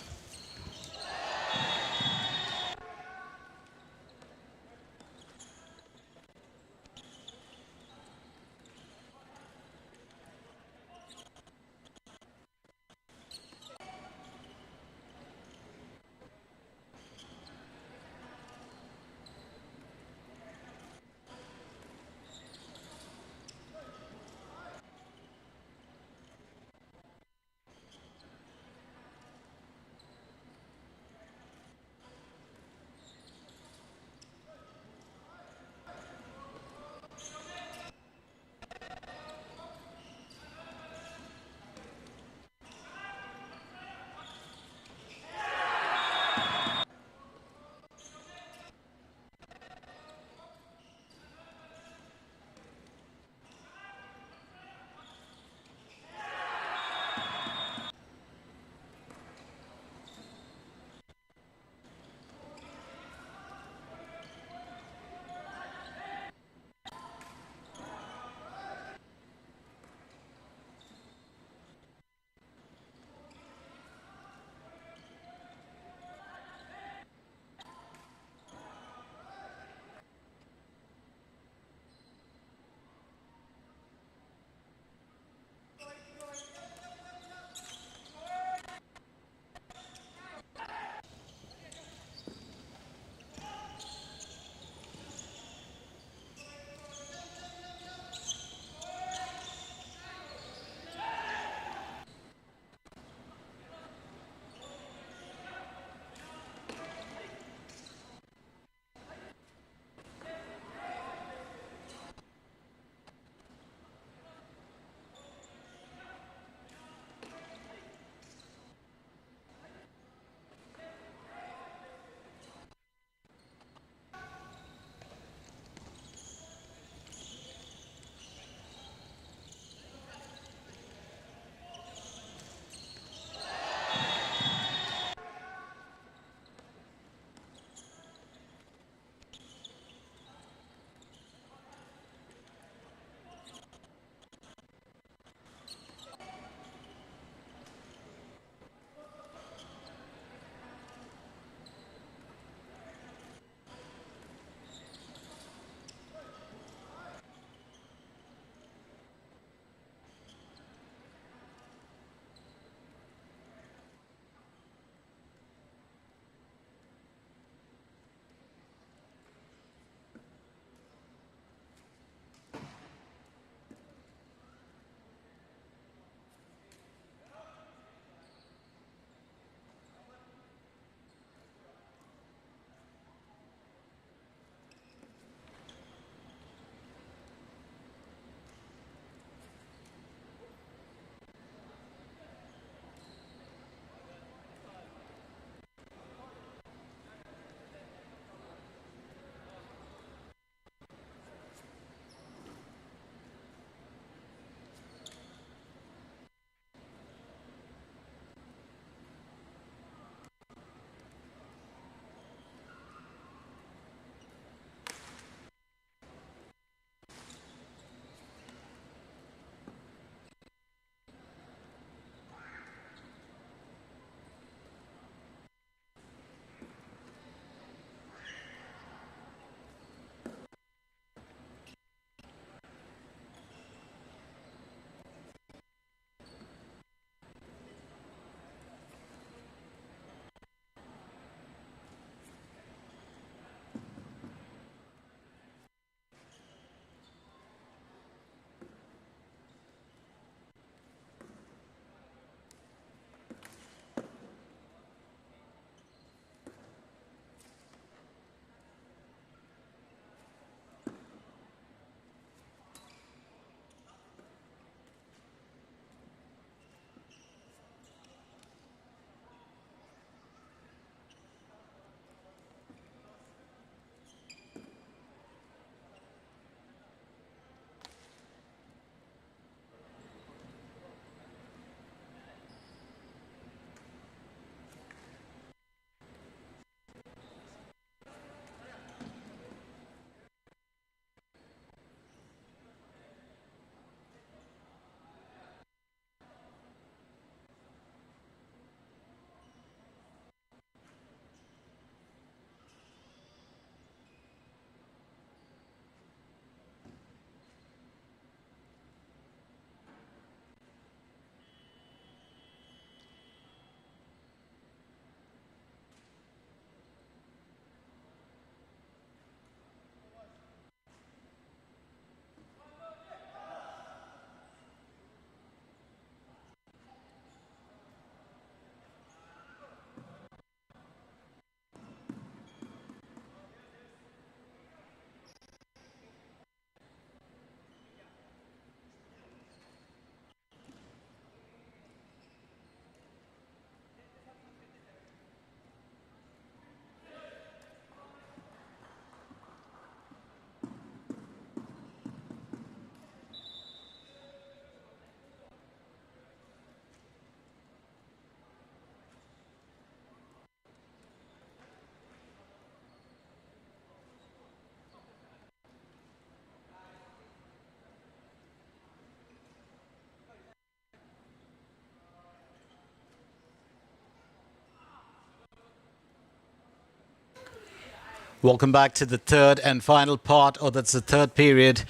Welcome back to the third and final part, or that's the third period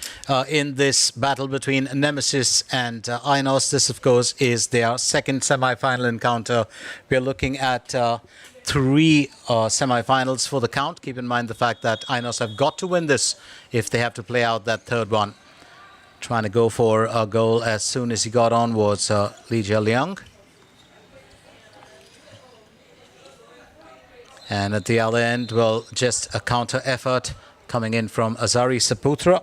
in this battle between Nemesis and AINOS. This, of course, is their second semi-final encounter. We're looking at three semi-finals for the count. Keep in mind the fact that AINOS have got to win this if they have to play out that third one. Trying to go for a goal as soon as he got on was Li Jialiang. And at the other end, well, just a counter effort coming in from Azari Saputra.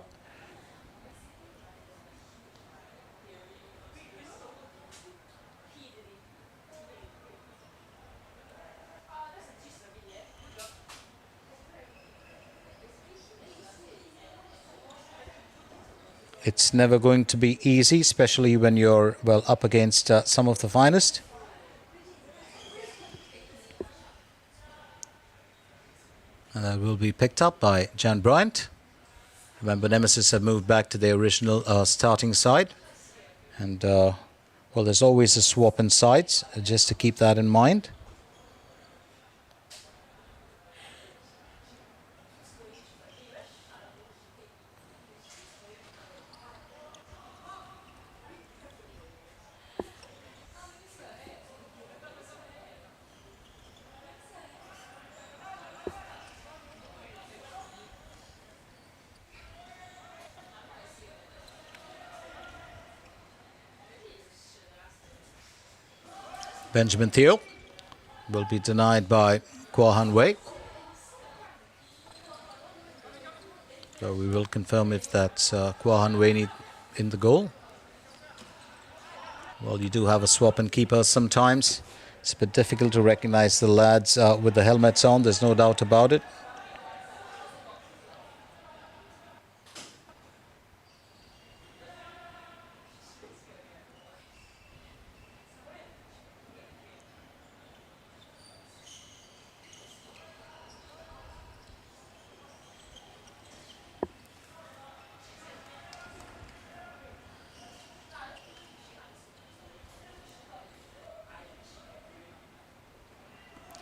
It's never going to be easy, especially when you're, well, up against some of the finest. And that will be picked up by Jan Bryant. Remember, Nemesis have moved back to their original starting side. And, well, there's always a swap in sides, just to keep that in mind. Benjamin Theo will be denied by Kwa Han Wei. So we will confirm if that's Kwa Han Wei in the goal. Well, you do have a swap and keeper sometimes. It's a bit difficult to recognize the lads with the helmets on, there's no doubt about it.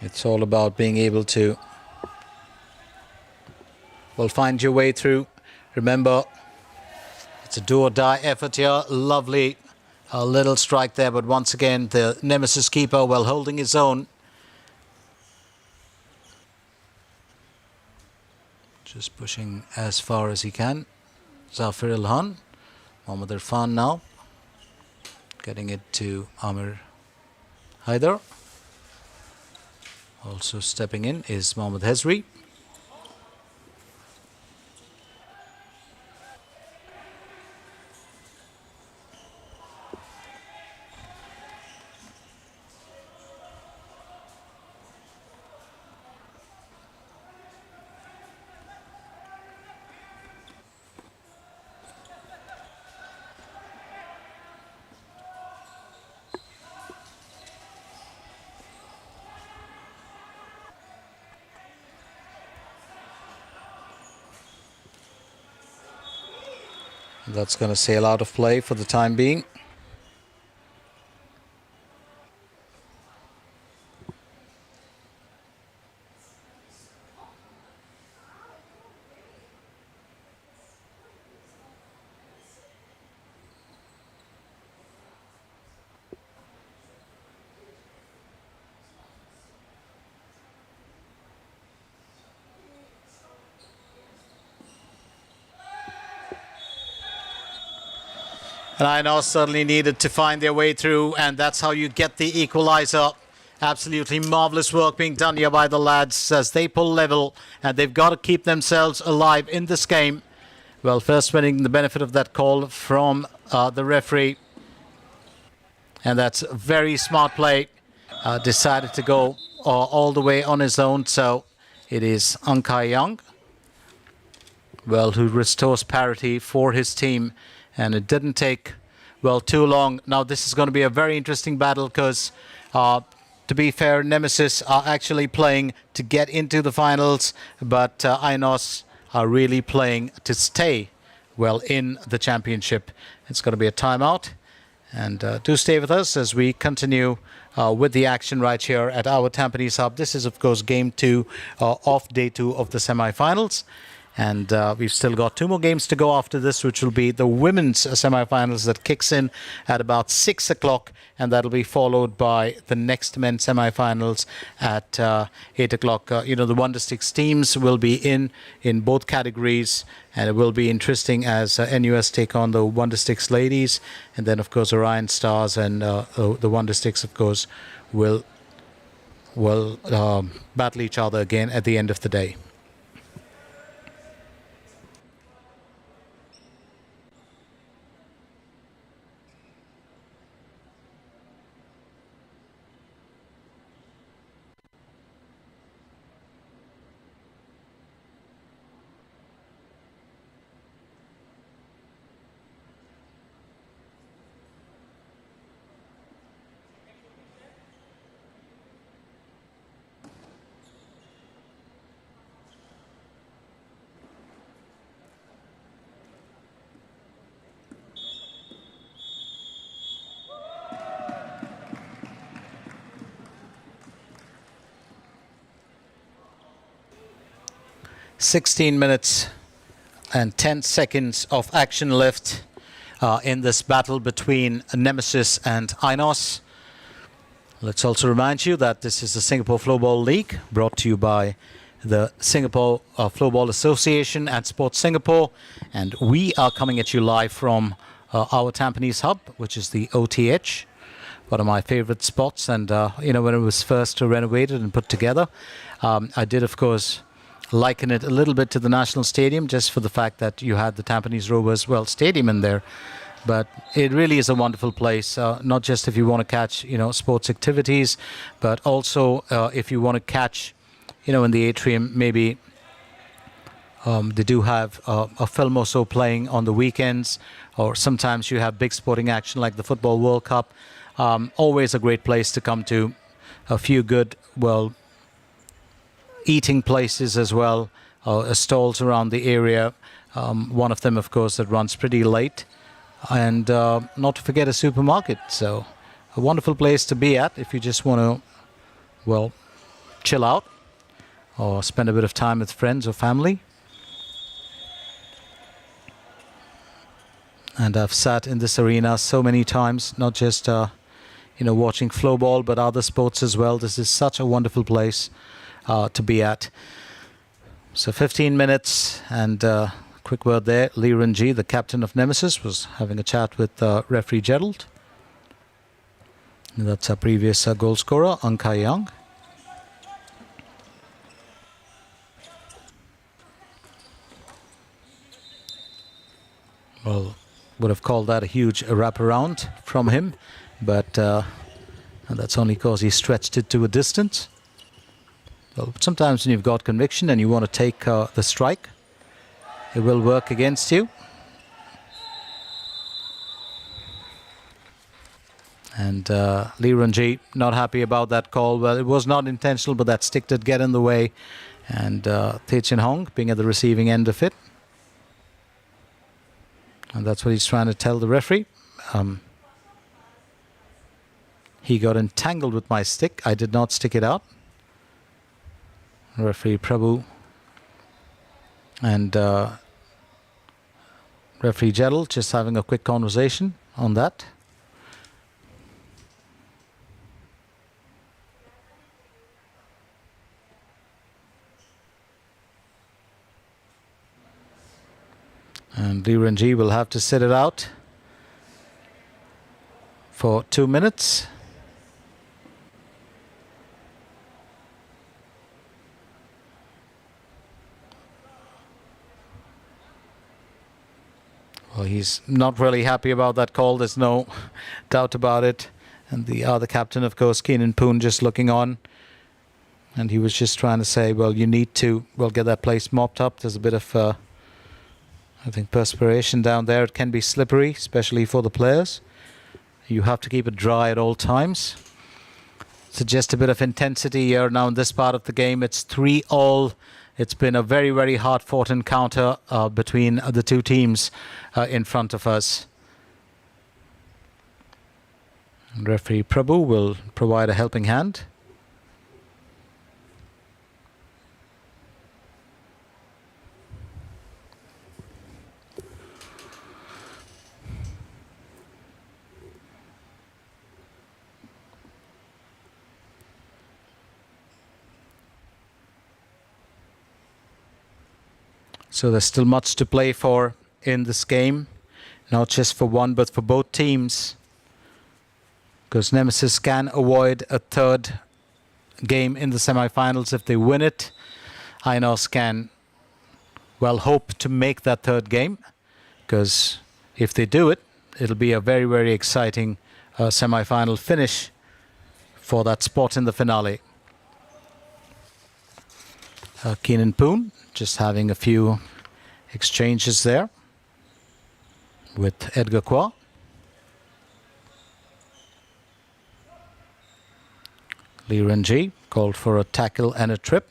It's all about being able to, well, find your way through. Remember, it's a do-or-die effort here. Lovely little strike there, but once again, the Nemesis keeper, well, holding his own. Just pushing as far as he can. Zafir Ilhan, Mohammad Irfan now. Getting it to Amir Haidar. Also stepping in is Mohammad Hezri. That's going to sail out of play for the time being. And AINOS certainly needed to find their way through, and that's how you get the equalizer. Absolutely marvellous work being done here by the lads as they pull level, and they've got to keep themselves alive in this game. Well, first winning the benefit of that call from the referee. And that's very smart play. Decided to go all the way on his own, so it is Ankai Young, well, who restores parity for his team. And it didn't take, well, too long. Now, this is going to be a very interesting battle because, to be fair, Nemesis are actually playing to get into the finals, but AINOS are really playing to stay, well, in the championship. It's going to be a timeout. And do stay with us as we continue with the action right here at our Tampines Hub. This is, of course, game 2 of day 2 of the semi-finals. And we've still got 2 more games to go after this, which will be the women's semi-finals that kicks in at about 6 o'clock. And that'll be followed by the next men's semi-finals at 8 o'clock. The Wonder Sticks teams will be in both categories. And it will be interesting as NUS take on the Wonder Sticks ladies. And then, of course, Orion Stars and the Wonder Sticks, of course, will battle each other again at the end of the day. (16 minutes and 10 seconds of action left in this battle between Nemesis and AINOS. Let's also remind you that this is the Singapore Floorball League, brought to you by the Singapore Floorball Association and Sports Singapore. And we are coming at you live from our Tampines Hub, which is the OTH, one of my favorite spots. And, when it was first renovated and put together, I did, of course, liken it a little bit to the National Stadium, just for the fact that you had the Tampines Rovers, stadium in there. But it really is a wonderful place, not just if you want to catch, sports activities, but also if you want to catch, in the atrium, maybe they do have a film or so playing on the weekends, or sometimes you have big sporting action like the Football World Cup. Always a great place to come to. A few good, eating places as well, stalls around the area. One of them, of course, that runs pretty late. And not to forget a supermarket. So a wonderful place to be at if you just want to, chill out or spend a bit of time with friends or family. And I've sat in this arena so many times, not just, watching floorball, but other sports as well. This is such a wonderful place to be at. So 15 minutes and quick word there. Lee Renji, the captain of Nemesis, was having a chat with referee Gerald. And that's our previous goal scorer, Ankai Young. Would have called that a huge wraparound from him, but that's only because he stretched it to a distance. Well, sometimes when you've got conviction and you want to take the strike, it will work against you. And Lee Renji not happy about that call. Well, it was not intentional, but that stick did get in the way. And Tae Chin Hong being at the receiving end of it. And that's what he's trying to tell the referee. He got entangled with my stick. I did not stick it out. Referee Prabhu and referee Gerald just having a quick conversation on that. And Lee Renji will have to sit it out for 2 minutes. Well, he's not really happy about that call. There's no doubt about it. And the other captain, of course, Keenan Poon, just looking on. And he was just trying to say, well, you need to, get that place mopped up. There's a bit of, I think, perspiration down there. It can be slippery, especially for the players. You have to keep it dry at all times. So just a bit of intensity here now in this part of the game. It's 3-all. It's been a very, very hard-fought encounter between the two teams in front of us. Referee Prabhu will provide a helping hand. So there's still much to play for in this game, not just for one, but for both teams. Because Nemesis can avoid a third game in the semi-finals if they win it. AINOS can, well, hope to make that third game. Because if they do it, it'll be a very, very exciting semi-final finish for that spot in the finale. Keenan Poon just having a few exchanges there with Edgar Kwa. Lee Renji called for a tackle and a trip.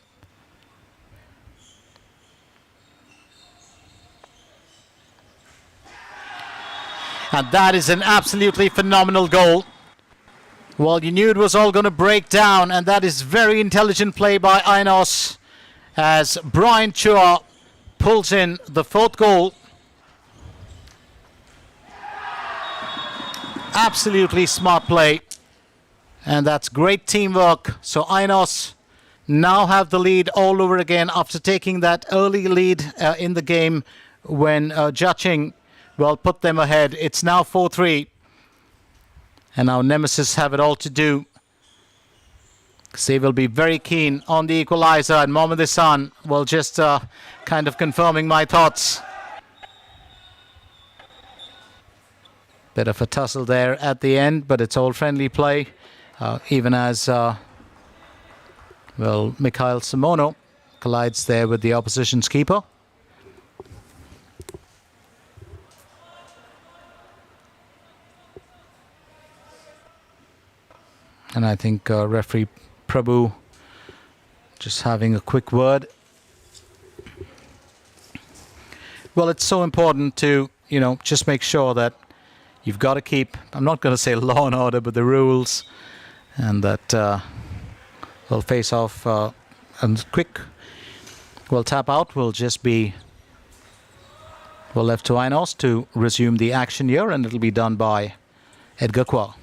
And that is an absolutely phenomenal goal. Well, you knew it was all going to break down, and that is very intelligent play by AINOS as Brian Chua pulls in the fourth goal. Absolutely smart play. And that's great teamwork. So AINOS now have the lead all over again after taking that early lead in the game when Jaching, well, put them ahead. It's now 4-3. And now Nemesis have it all to do. They will be very keen on the equalizer, and Mohamed Hassan will just kind of confirming my thoughts. Bit of a tussle there at the end, but it's all friendly play. Even as, well, Mikhail Simono collides there with the opposition's keeper. And I think referee Prabhu just having a quick word. Well, it's so important to, you know, just make sure that you've got to keep, I'm not going to say law and order, but the rules, and that will face off and quick, well, tap out will just be, well, left to AINOS to resume the action here, and it'll be done by Edgar Kwa.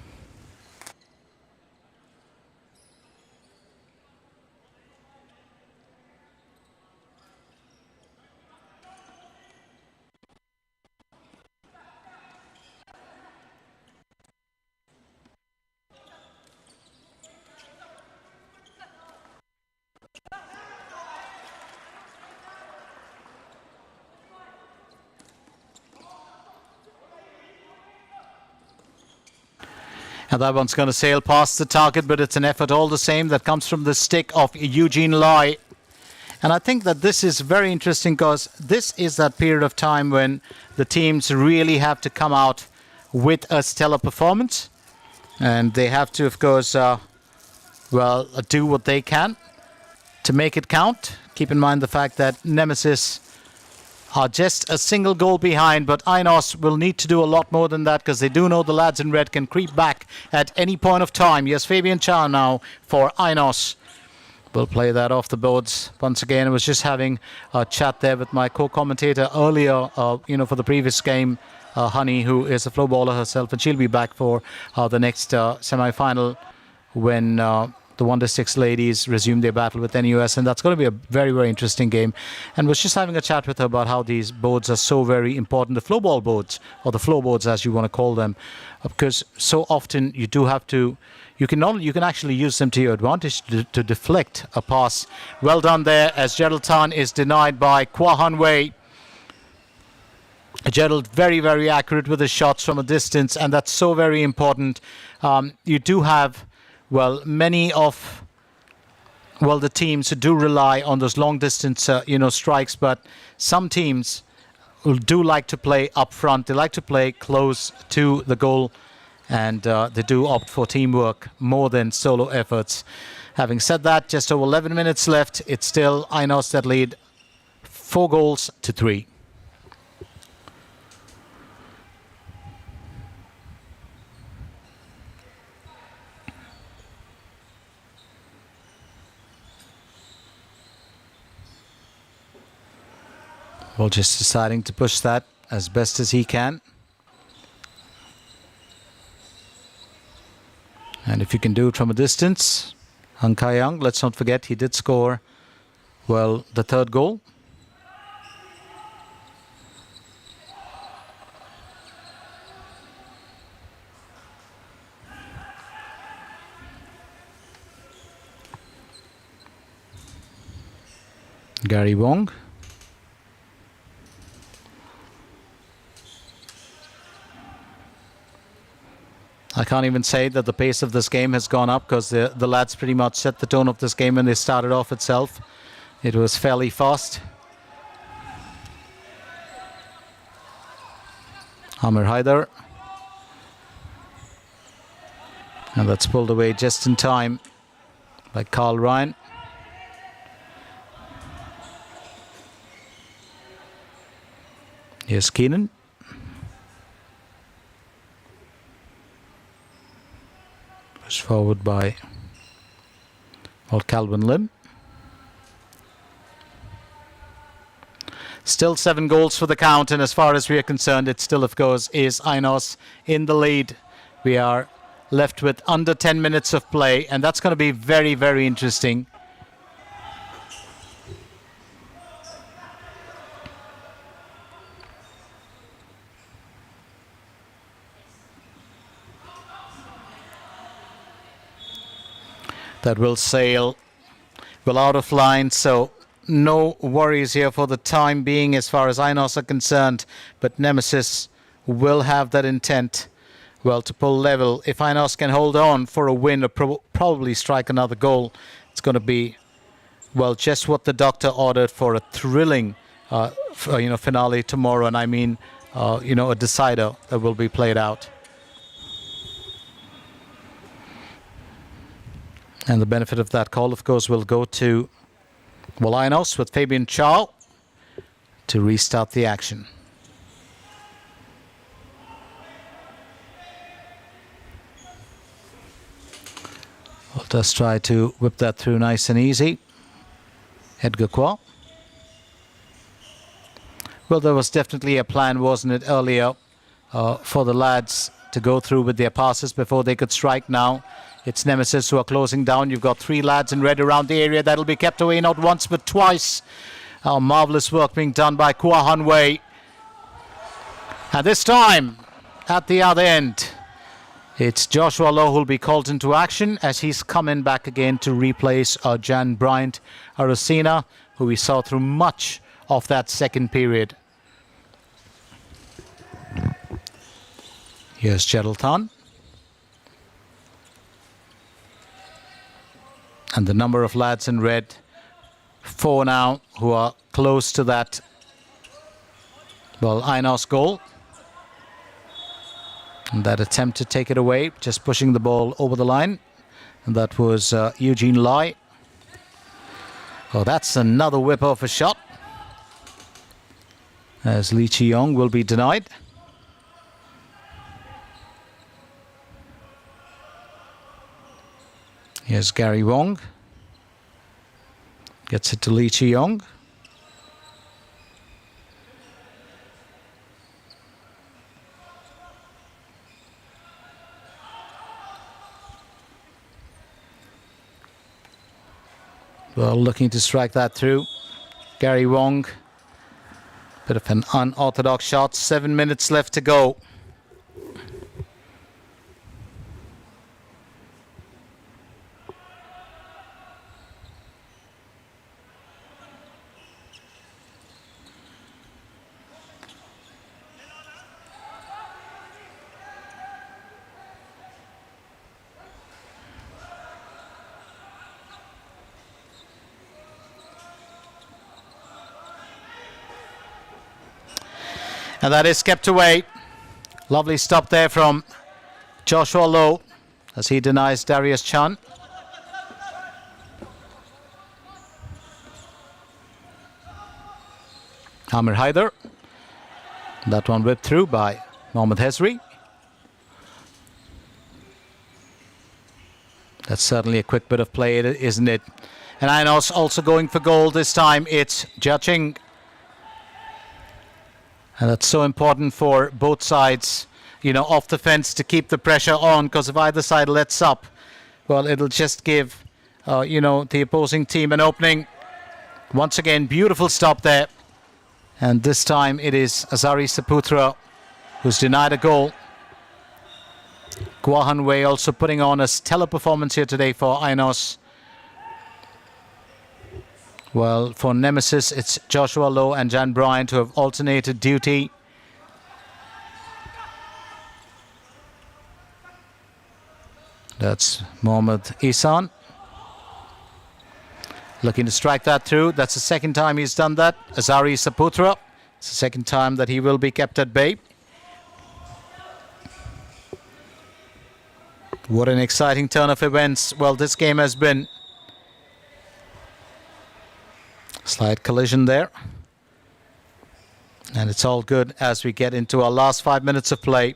And that one's going to sail past the target, but it's an effort all the same that comes from the stick of Eugene Lai. And I think that this is very interesting because this is that period of time when the teams really have to come out with a stellar performance. And they have to, of course, well, do what they can to make it count. Keep in mind the fact that Nemesis are just a single goal behind, but AINOS will need to do a lot more than that because they do know the lads in red can creep back at any point of time. Yes, Fabian Chow now for AINOS. We'll play that off the boards once again. I was just having a chat there with my co-commentator earlier, you know, for the previous game, Honey, who is a flowballer herself, and she'll be back for the next semi-final when the Wonder Six ladies resume their battle with NUS, and that's going to be a very, very interesting game. And was just having a chat with her about how these boards are so very important, the flowball boards, or the floorboards as you want to call them, because so often you do have to, you can actually use them to your advantage to deflect a pass. Well done there as Gerald Tan is denied by Kwa Han Wei. Gerald very, very accurate with his shots from a distance, and that's so very important. You do have, well, many of, well, the teams do rely on those long distance, you know, strikes, but some teams do like to play up front. They like to play close to the goal, and they do opt for teamwork more than solo efforts. Having said that, just over 11 minutes left. It's still AINOS that lead 4-3. Well, just deciding to push that as best as he can. And if you can do it from a distance, Hung Kai-young, let's not forget he did score, well, the third goal. Gary Wong. I can't even say that the pace of this game has gone up because the lads pretty much set the tone of this game when they started off itself. It was fairly fast. Amir Haider. And that's pulled away just in time by Carl Ryan. Here's Keenan. Pushed forward by Calvin Lim. Still 7 goals for the count, and as far as we are concerned, it still, of course, is AINOS in the lead. We are left with under 10 minutes of play, and that's going to be very, very interesting. That will sail well out of line, so no worries here for the time being as far as AINOS are concerned, but Nemesis will have that intent, well, to pull level. If AINOS can hold on for a win or probably strike another goal, it's going to be, well, just what the doctor ordered for a thrilling finale tomorrow, and I mean a decider that will be played out. And the benefit of that call, of course, will go to, well, AINOS with Fabian Chow to restart the action. We'll just try to whip that through nice and easy. Edgar Kwa. Well, there was definitely a plan, wasn't it, earlier for the lads to go through with their passes before they could strike. Now it's Nemesis who are closing down. You've got 3 lads in red around the area. That'll be kept away not once but twice. Marvellous work being done by Kua Han Wei. And this time, at the other end, it's Joshua Lowe who'll be called into action as he's coming back again to replace Jan Bryant Arosina, who we saw through much of that second period. Here's Geraldton. And the number of lads in red, 4 now, who are close to that, well, AINOS goal. And that attempt to take it away, just pushing the ball over the line. And that was Eugene Lai. Oh, that's another whip of a shot. As Lee Chi-yong will be denied. Here's Gary Wong. Gets it to Lee Chi-yong. Well, looking to strike that through. Gary Wong. Bit of an unorthodox shot. 7 minutes left to go. And that is kept away. Lovely stop there from Joshua Lowe as he denies Darius Chan. Amir Haider. That one whipped through by Mohammad Hezri. That's certainly a quick bit of play, isn't it? And AINOS also going for goal this time. It's Jia Ching. And that's so important for both sides, off the fence, to keep the pressure on, because if either side lets up, well, it'll just give, the opposing team an opening. Once again, beautiful stop there. And this time it is Azari Saputra who's denied a goal. Guahan Wei also putting on a stellar performance here today for AINOS. Well, for Nemesis, it's Joshua Lowe and Jan Bryant who have alternated duty. That's Mohammad Isan. Looking to strike that through. That's the second time he's done that. Azari Saputra. It's the second time that he will be kept at bay. What an exciting turn of events. Well, this game has been. Slight collision there. And it's all good as we get into our last 5 minutes of play.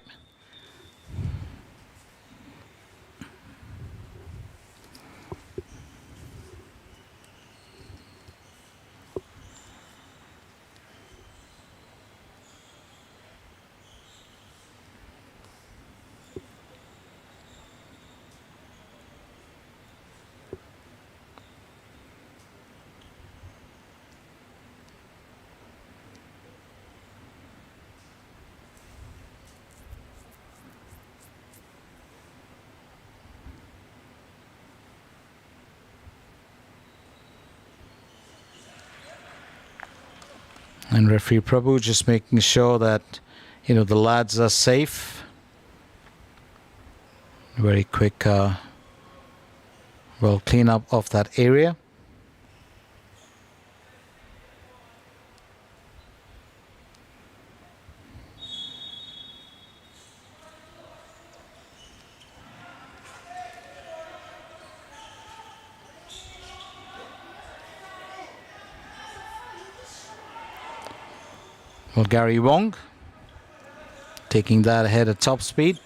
And referee Prabhu just making sure that, the lads are safe. Very quick, clean up of that area. Well, Gary Wong taking that ahead at top speed.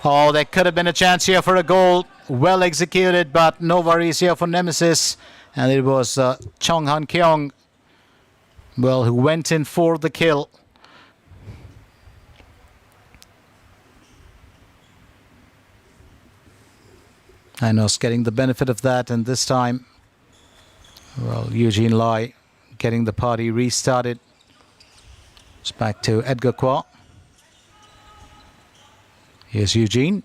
Oh, there could have been a chance here for a goal. Well executed, but no worries here for Nemesis. And it was Chong Han Keong, who went in for the kill. AINOS getting the benefit of that, and this time, Eugene Lai getting the party restarted. It's back to Edgar Kwa. Here's Eugene.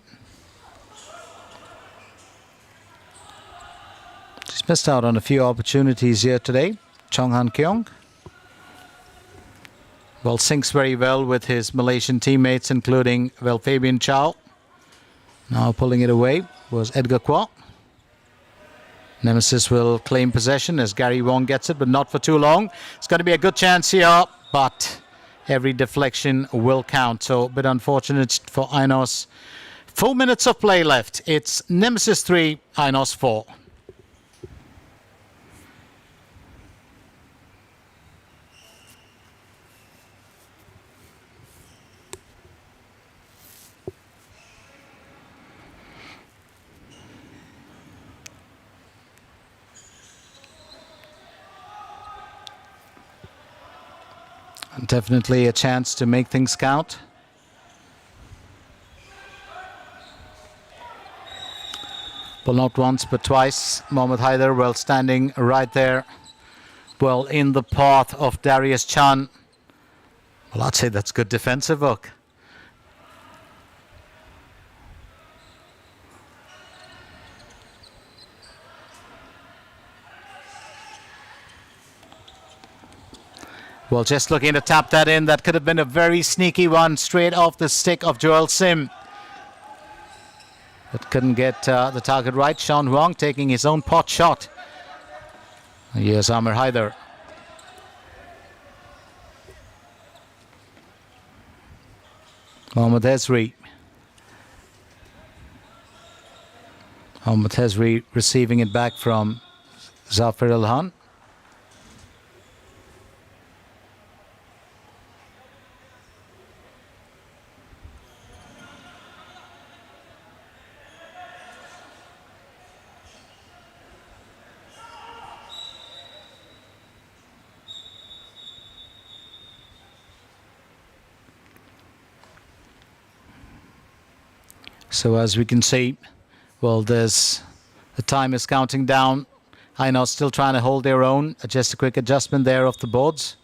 He's missed out on a few opportunities here today. Chong Han Keong. Syncs very well with his Malaysian teammates, including, Fabian Chow. Now pulling it away was Edgar Kwa. Nemesis will claim possession as Gary Wong gets it, but not for too long. It's going to be a good chance here, but every deflection will count. So a bit unfortunate for AINOS. 4 minutes of play left. It's Nemesis 3, AINOS 4. Definitely a chance to make things count. Well, not once but twice. Mohammad Haider, standing right there, in the path of Darius Chan. Well, I'd say that's good defensive work. Well, just looking to tap that in. That could have been a very sneaky one, straight off the stick of Joel Sim. But couldn't get the target right. Sean Huang taking his own pot shot. Here's Amir Haider. Mohammad Hezri. Mohammad Hezri receiving it back from Zafir Ilhan. So as we can see, well, the time is counting down. AINOS still trying to hold their own. Just a quick adjustment there of the boards.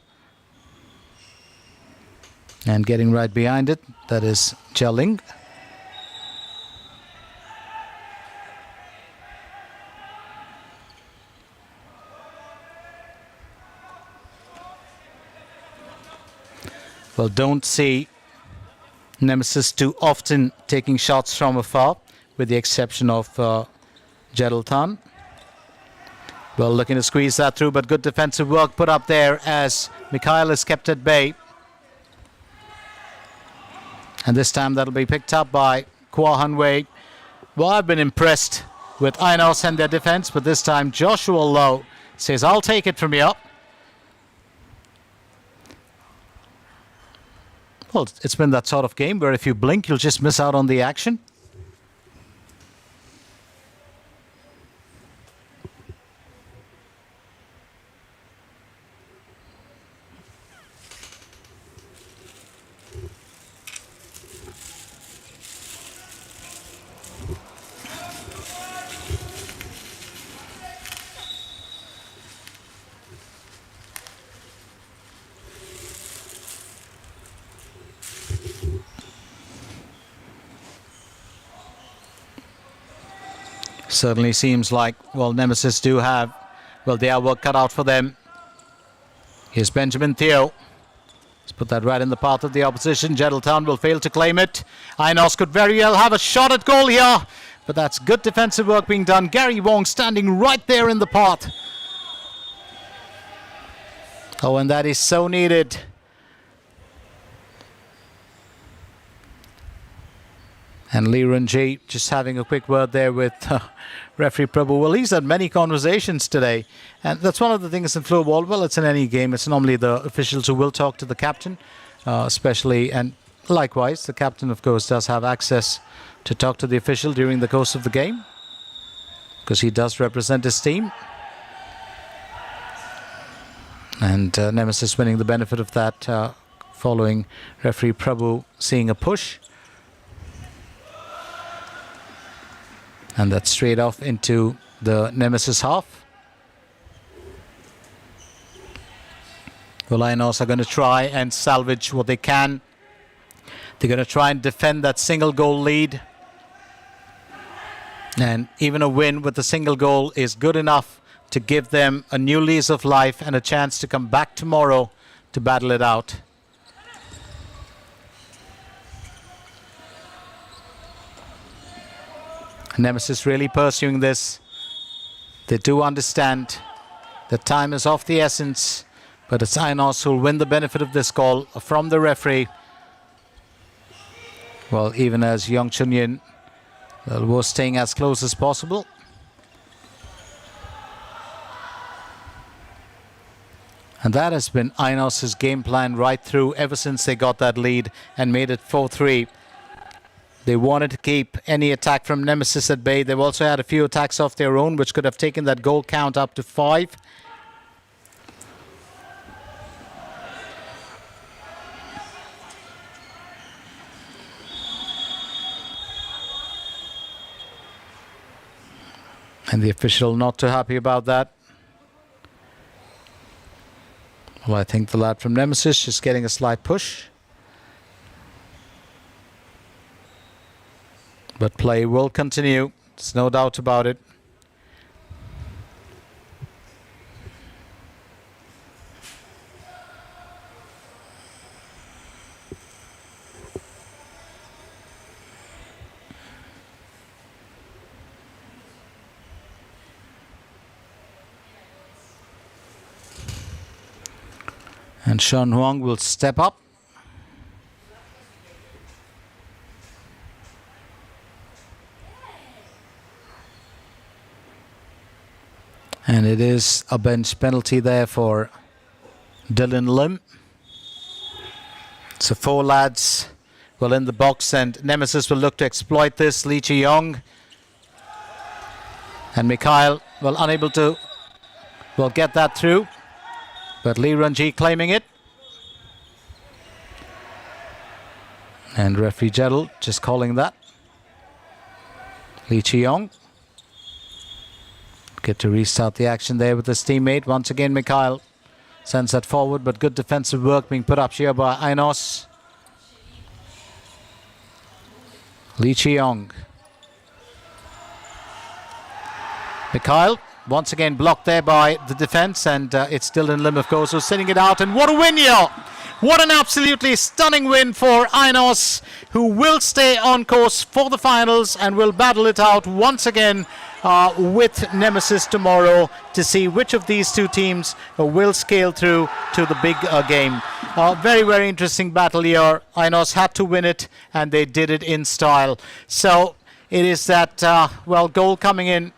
And getting right behind it, that is Jelling. Well, don't see Nemesis too often taking shots from afar, with the exception of Jedalton. Well, looking to squeeze that through, but good defensive work put up there as Mikhail is kept at bay. And this time that'll be picked up by Kwa Hanwei. Well, I've been impressed with AINOS and their defense, but this time Joshua Lowe says, I'll take it from here. Well, it's been that sort of game where if you blink, you'll just miss out on the action. Certainly seems like, well, Nemesis do have, well, their work cut out for them. Here's Benjamin Theo. Let's put that right in the path of the opposition. Jedalton will fail to claim it. AINOS could very well have a shot at goal here, but that's good defensive work being done. Gary Wong standing right there in the path. Oh, and that is so needed. And Lee Ranji just having a quick word there with referee Prabhu. Well, he's had many conversations today. And that's one of the things in Floorball. Well, it's in any game. It's normally the officials who will talk to the captain, especially. And likewise, the captain, of course, does have access to talk to the official during the course of the game, because he does represent his team. And Nemesis winning the benefit of that following referee Prabhu seeing a push. And that's straight off into the Nemesis half. Well, AINOS are going to try and salvage what they can. They're going to try and defend that single goal lead. And even a win with a single goal is good enough to give them a new lease of life and a chance to come back tomorrow to battle it out. Nemesis really pursuing this. They do understand that time is of the essence, but it's AINOS who will win the benefit of this call from the referee. Well, even as Young Chun Yin was staying as close as possible. And that has been AINOS' game plan right through ever since they got that lead and made it 4-3. They wanted to keep any attack from Nemesis at bay. They've also had a few attacks of their own, which could have taken that goal count up to 5. And the official not too happy about that. Well, I think the lad from Nemesis just getting a slight push. But play will continue. There's no doubt about it. And Sean Huang will step up. And it is a bench penalty there for Dylan Lim. So 4 lads will in the box, and Nemesis will look to exploit this. Lee Chi-yong and Mikhail will unable to get that through. But Lee Ranji claiming it. And referee Jedal just calling that. Lee Chi-yong. Get to restart the action there with his teammate. Once again, Mikhail sends that forward, but good defensive work being put up here by AINOS. Lee Chi-yong. Mikhail, once again blocked there by the defense, and it's still in limb, of course, so sending it out. And what a win here! What an absolutely stunning win for AINOS, who will stay on course for the finals and will battle it out once again with Nemesis tomorrow to see which of these two teams will scale through to the big game. Very, very interesting battle here. AINOS had to win it, and they did it in style. So it is that, goal coming in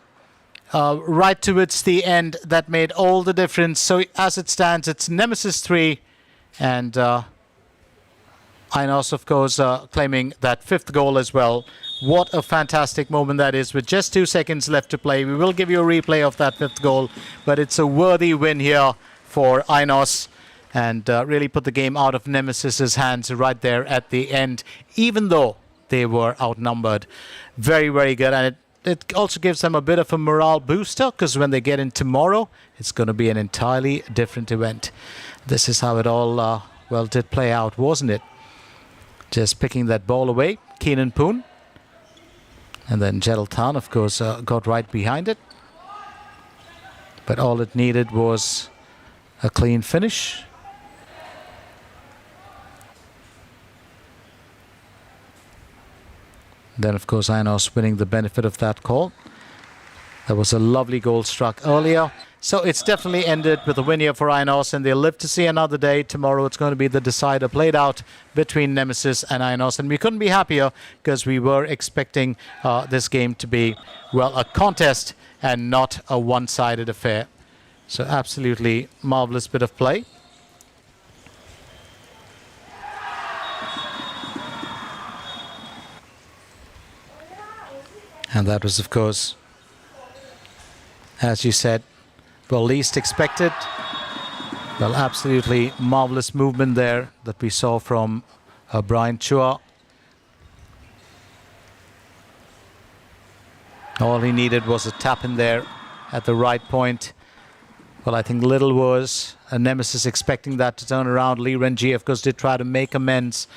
right towards the end that made all the difference. So as it stands, it's Nemesis 3 and AINOS, of course, claiming that fifth goal as well. What a fantastic moment that is with just 2 seconds left to play. We will give you a replay of that fifth goal, but it's a worthy win here for AINOS and really put the game out of Nemesis's hands right there at the end, even though they were outnumbered. Very, very good. And it also gives them a bit of a morale booster, because when they get in tomorrow, it's going to be an entirely different event. This is how it all, did play out, wasn't it? Just picking that ball away, Keenan Poon. And then Jedel Tan, of course, got right behind it. But all it needed was a clean finish. Then, of course, AINOS winning the benefit of that call. There was a lovely goal struck earlier. So it's definitely ended with a win here for AINOS, and they'll live to see another day. Tomorrow it's going to be the decider played out between Nemesis and AINOS. And we couldn't be happier, because we were expecting this game to be, a contest and not a one-sided affair. So absolutely marvelous bit of play. And that was, of course, as you said, least expected. Absolutely marvelous movement there that we saw from Brian Chua. All he needed was a tap in there at the right point. Well, I think little was a Nemesis expecting that to turn around. Lee Renji, of course, did try to make amends,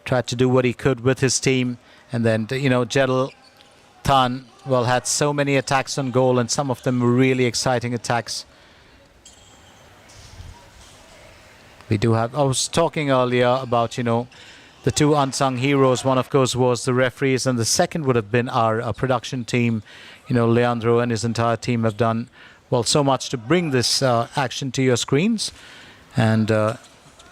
tried to do what he could with his team. And then, Jedel Tan, had so many attacks on goal, and some of them were really exciting attacks. We do have, I was talking earlier about, the two unsung heroes. One, of course, was the referees, and the second would have been our production team. Leandro and his entire team have done, so much to bring this action to your screens. And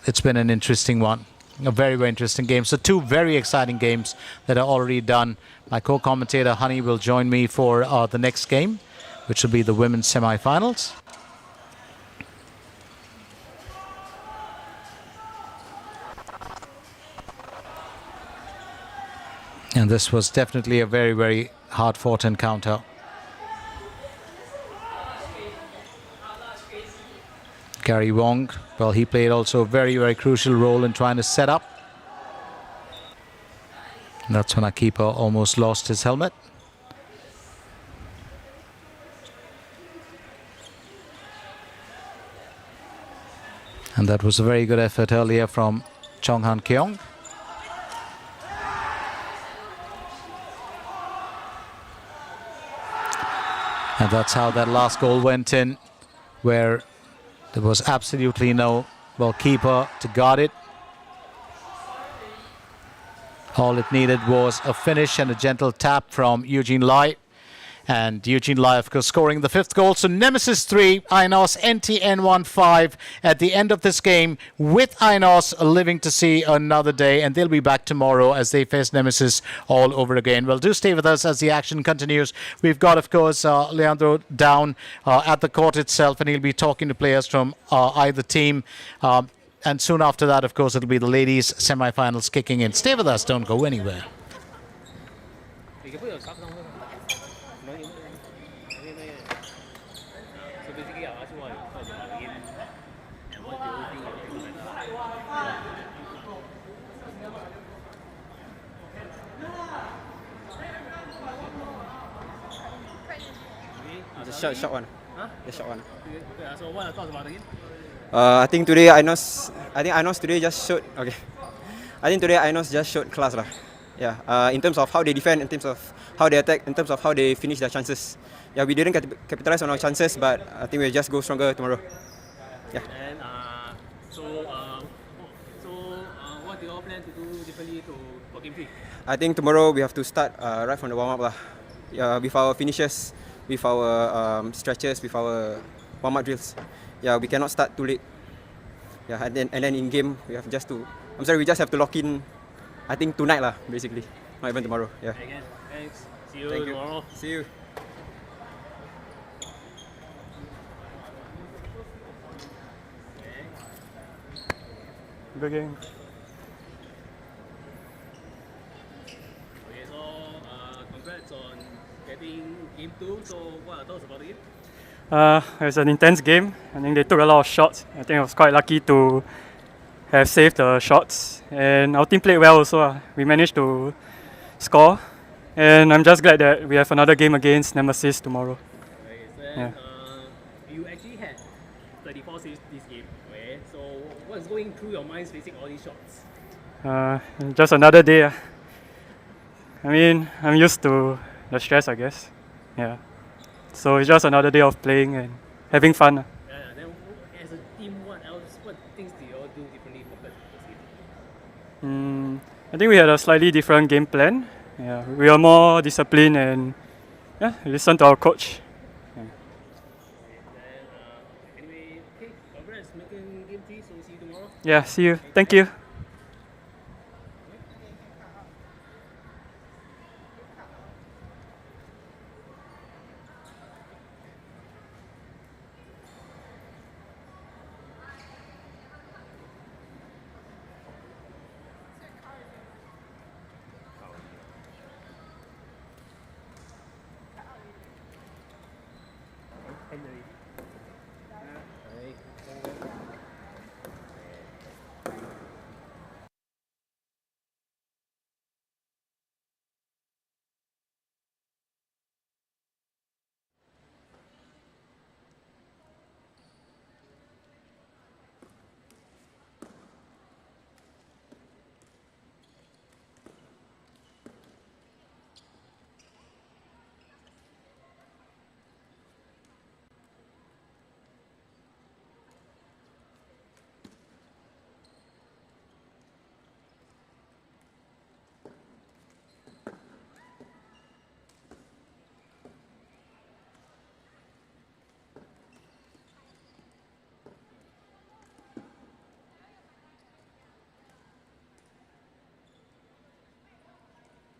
it's been an interesting one. A very, very interesting game. So 2 very exciting games that are already done. My co-commentator, Honey, will join me for the next game, which will be the women's semi-finals. And this was definitely a very, very hard-fought encounter. Gary Wong, he played also a very, very crucial role in trying to set up. And that's when our keeper almost lost his helmet. And that was a very good effort earlier from Chong Han Keong. And that's how that last goal went in, where there was absolutely no keeper to guard it. All it needed was a finish and a gentle tap from Eugene Lai. And Eugene Lai, of course, scoring the 5th goal. So Nemesis 3, AINOS-NTN1 5 at the end of this game, with AINOS living to see another day. And they'll be back tomorrow as they face Nemesis all over again. Well, do stay with us as the action continues. We've got, of course, Leandro down at the court itself, and he'll be talking to players from either team. And soon after that, of course, it'll be the ladies' semi-finals kicking in. Stay with us. Don't go anywhere. Just short one. Huh? Just short one. Okay, so what are the thoughts about the game? I think today INOS today just showed. Okay. I think today INOS just showed class lah. Yeah. In terms of how they defend, in terms of how they attack, in terms of how they finish their chances. Yeah, we didn't capitalize on our chances, but I think we'll just go stronger tomorrow. Yeah. And what do you all plan to do differently for game 3? I think tomorrow we have to start right from the warm up lah. Yeah, with our finishes, with our stretches, with our warm up drills. Yeah, we cannot start too late. Yeah, and then in game we have just to. We just have to lock in. I think tonight lah, basically, not even tomorrow. Yeah. Again, thanks. See you Thank you. tomorrow. See you. Good game. Okay, so congrats on getting game 2. So what are thoughts about the game? It was an intense game. I think they took a lot of shots. I think I was quite lucky to have saved the shots. And our team played well also. We managed to score. And I'm just glad that we have another game against Nemesis tomorrow. Okay, then Yeah. You actually had 34 saves this game. Okay, so what's going through your minds facing all these shots? Just another day. I mean, I'm used to the stress, I guess. Yeah. So it's just another day of playing and having fun. Yeah, then as a team, what things do you all do differently compared to this game? I think we had a slightly different game plan. Yeah, we are more disciplined and listen to our coach. Then anyway, okay, congrats making game 3. So see you tomorrow. Yeah, see you. Thank you. End already.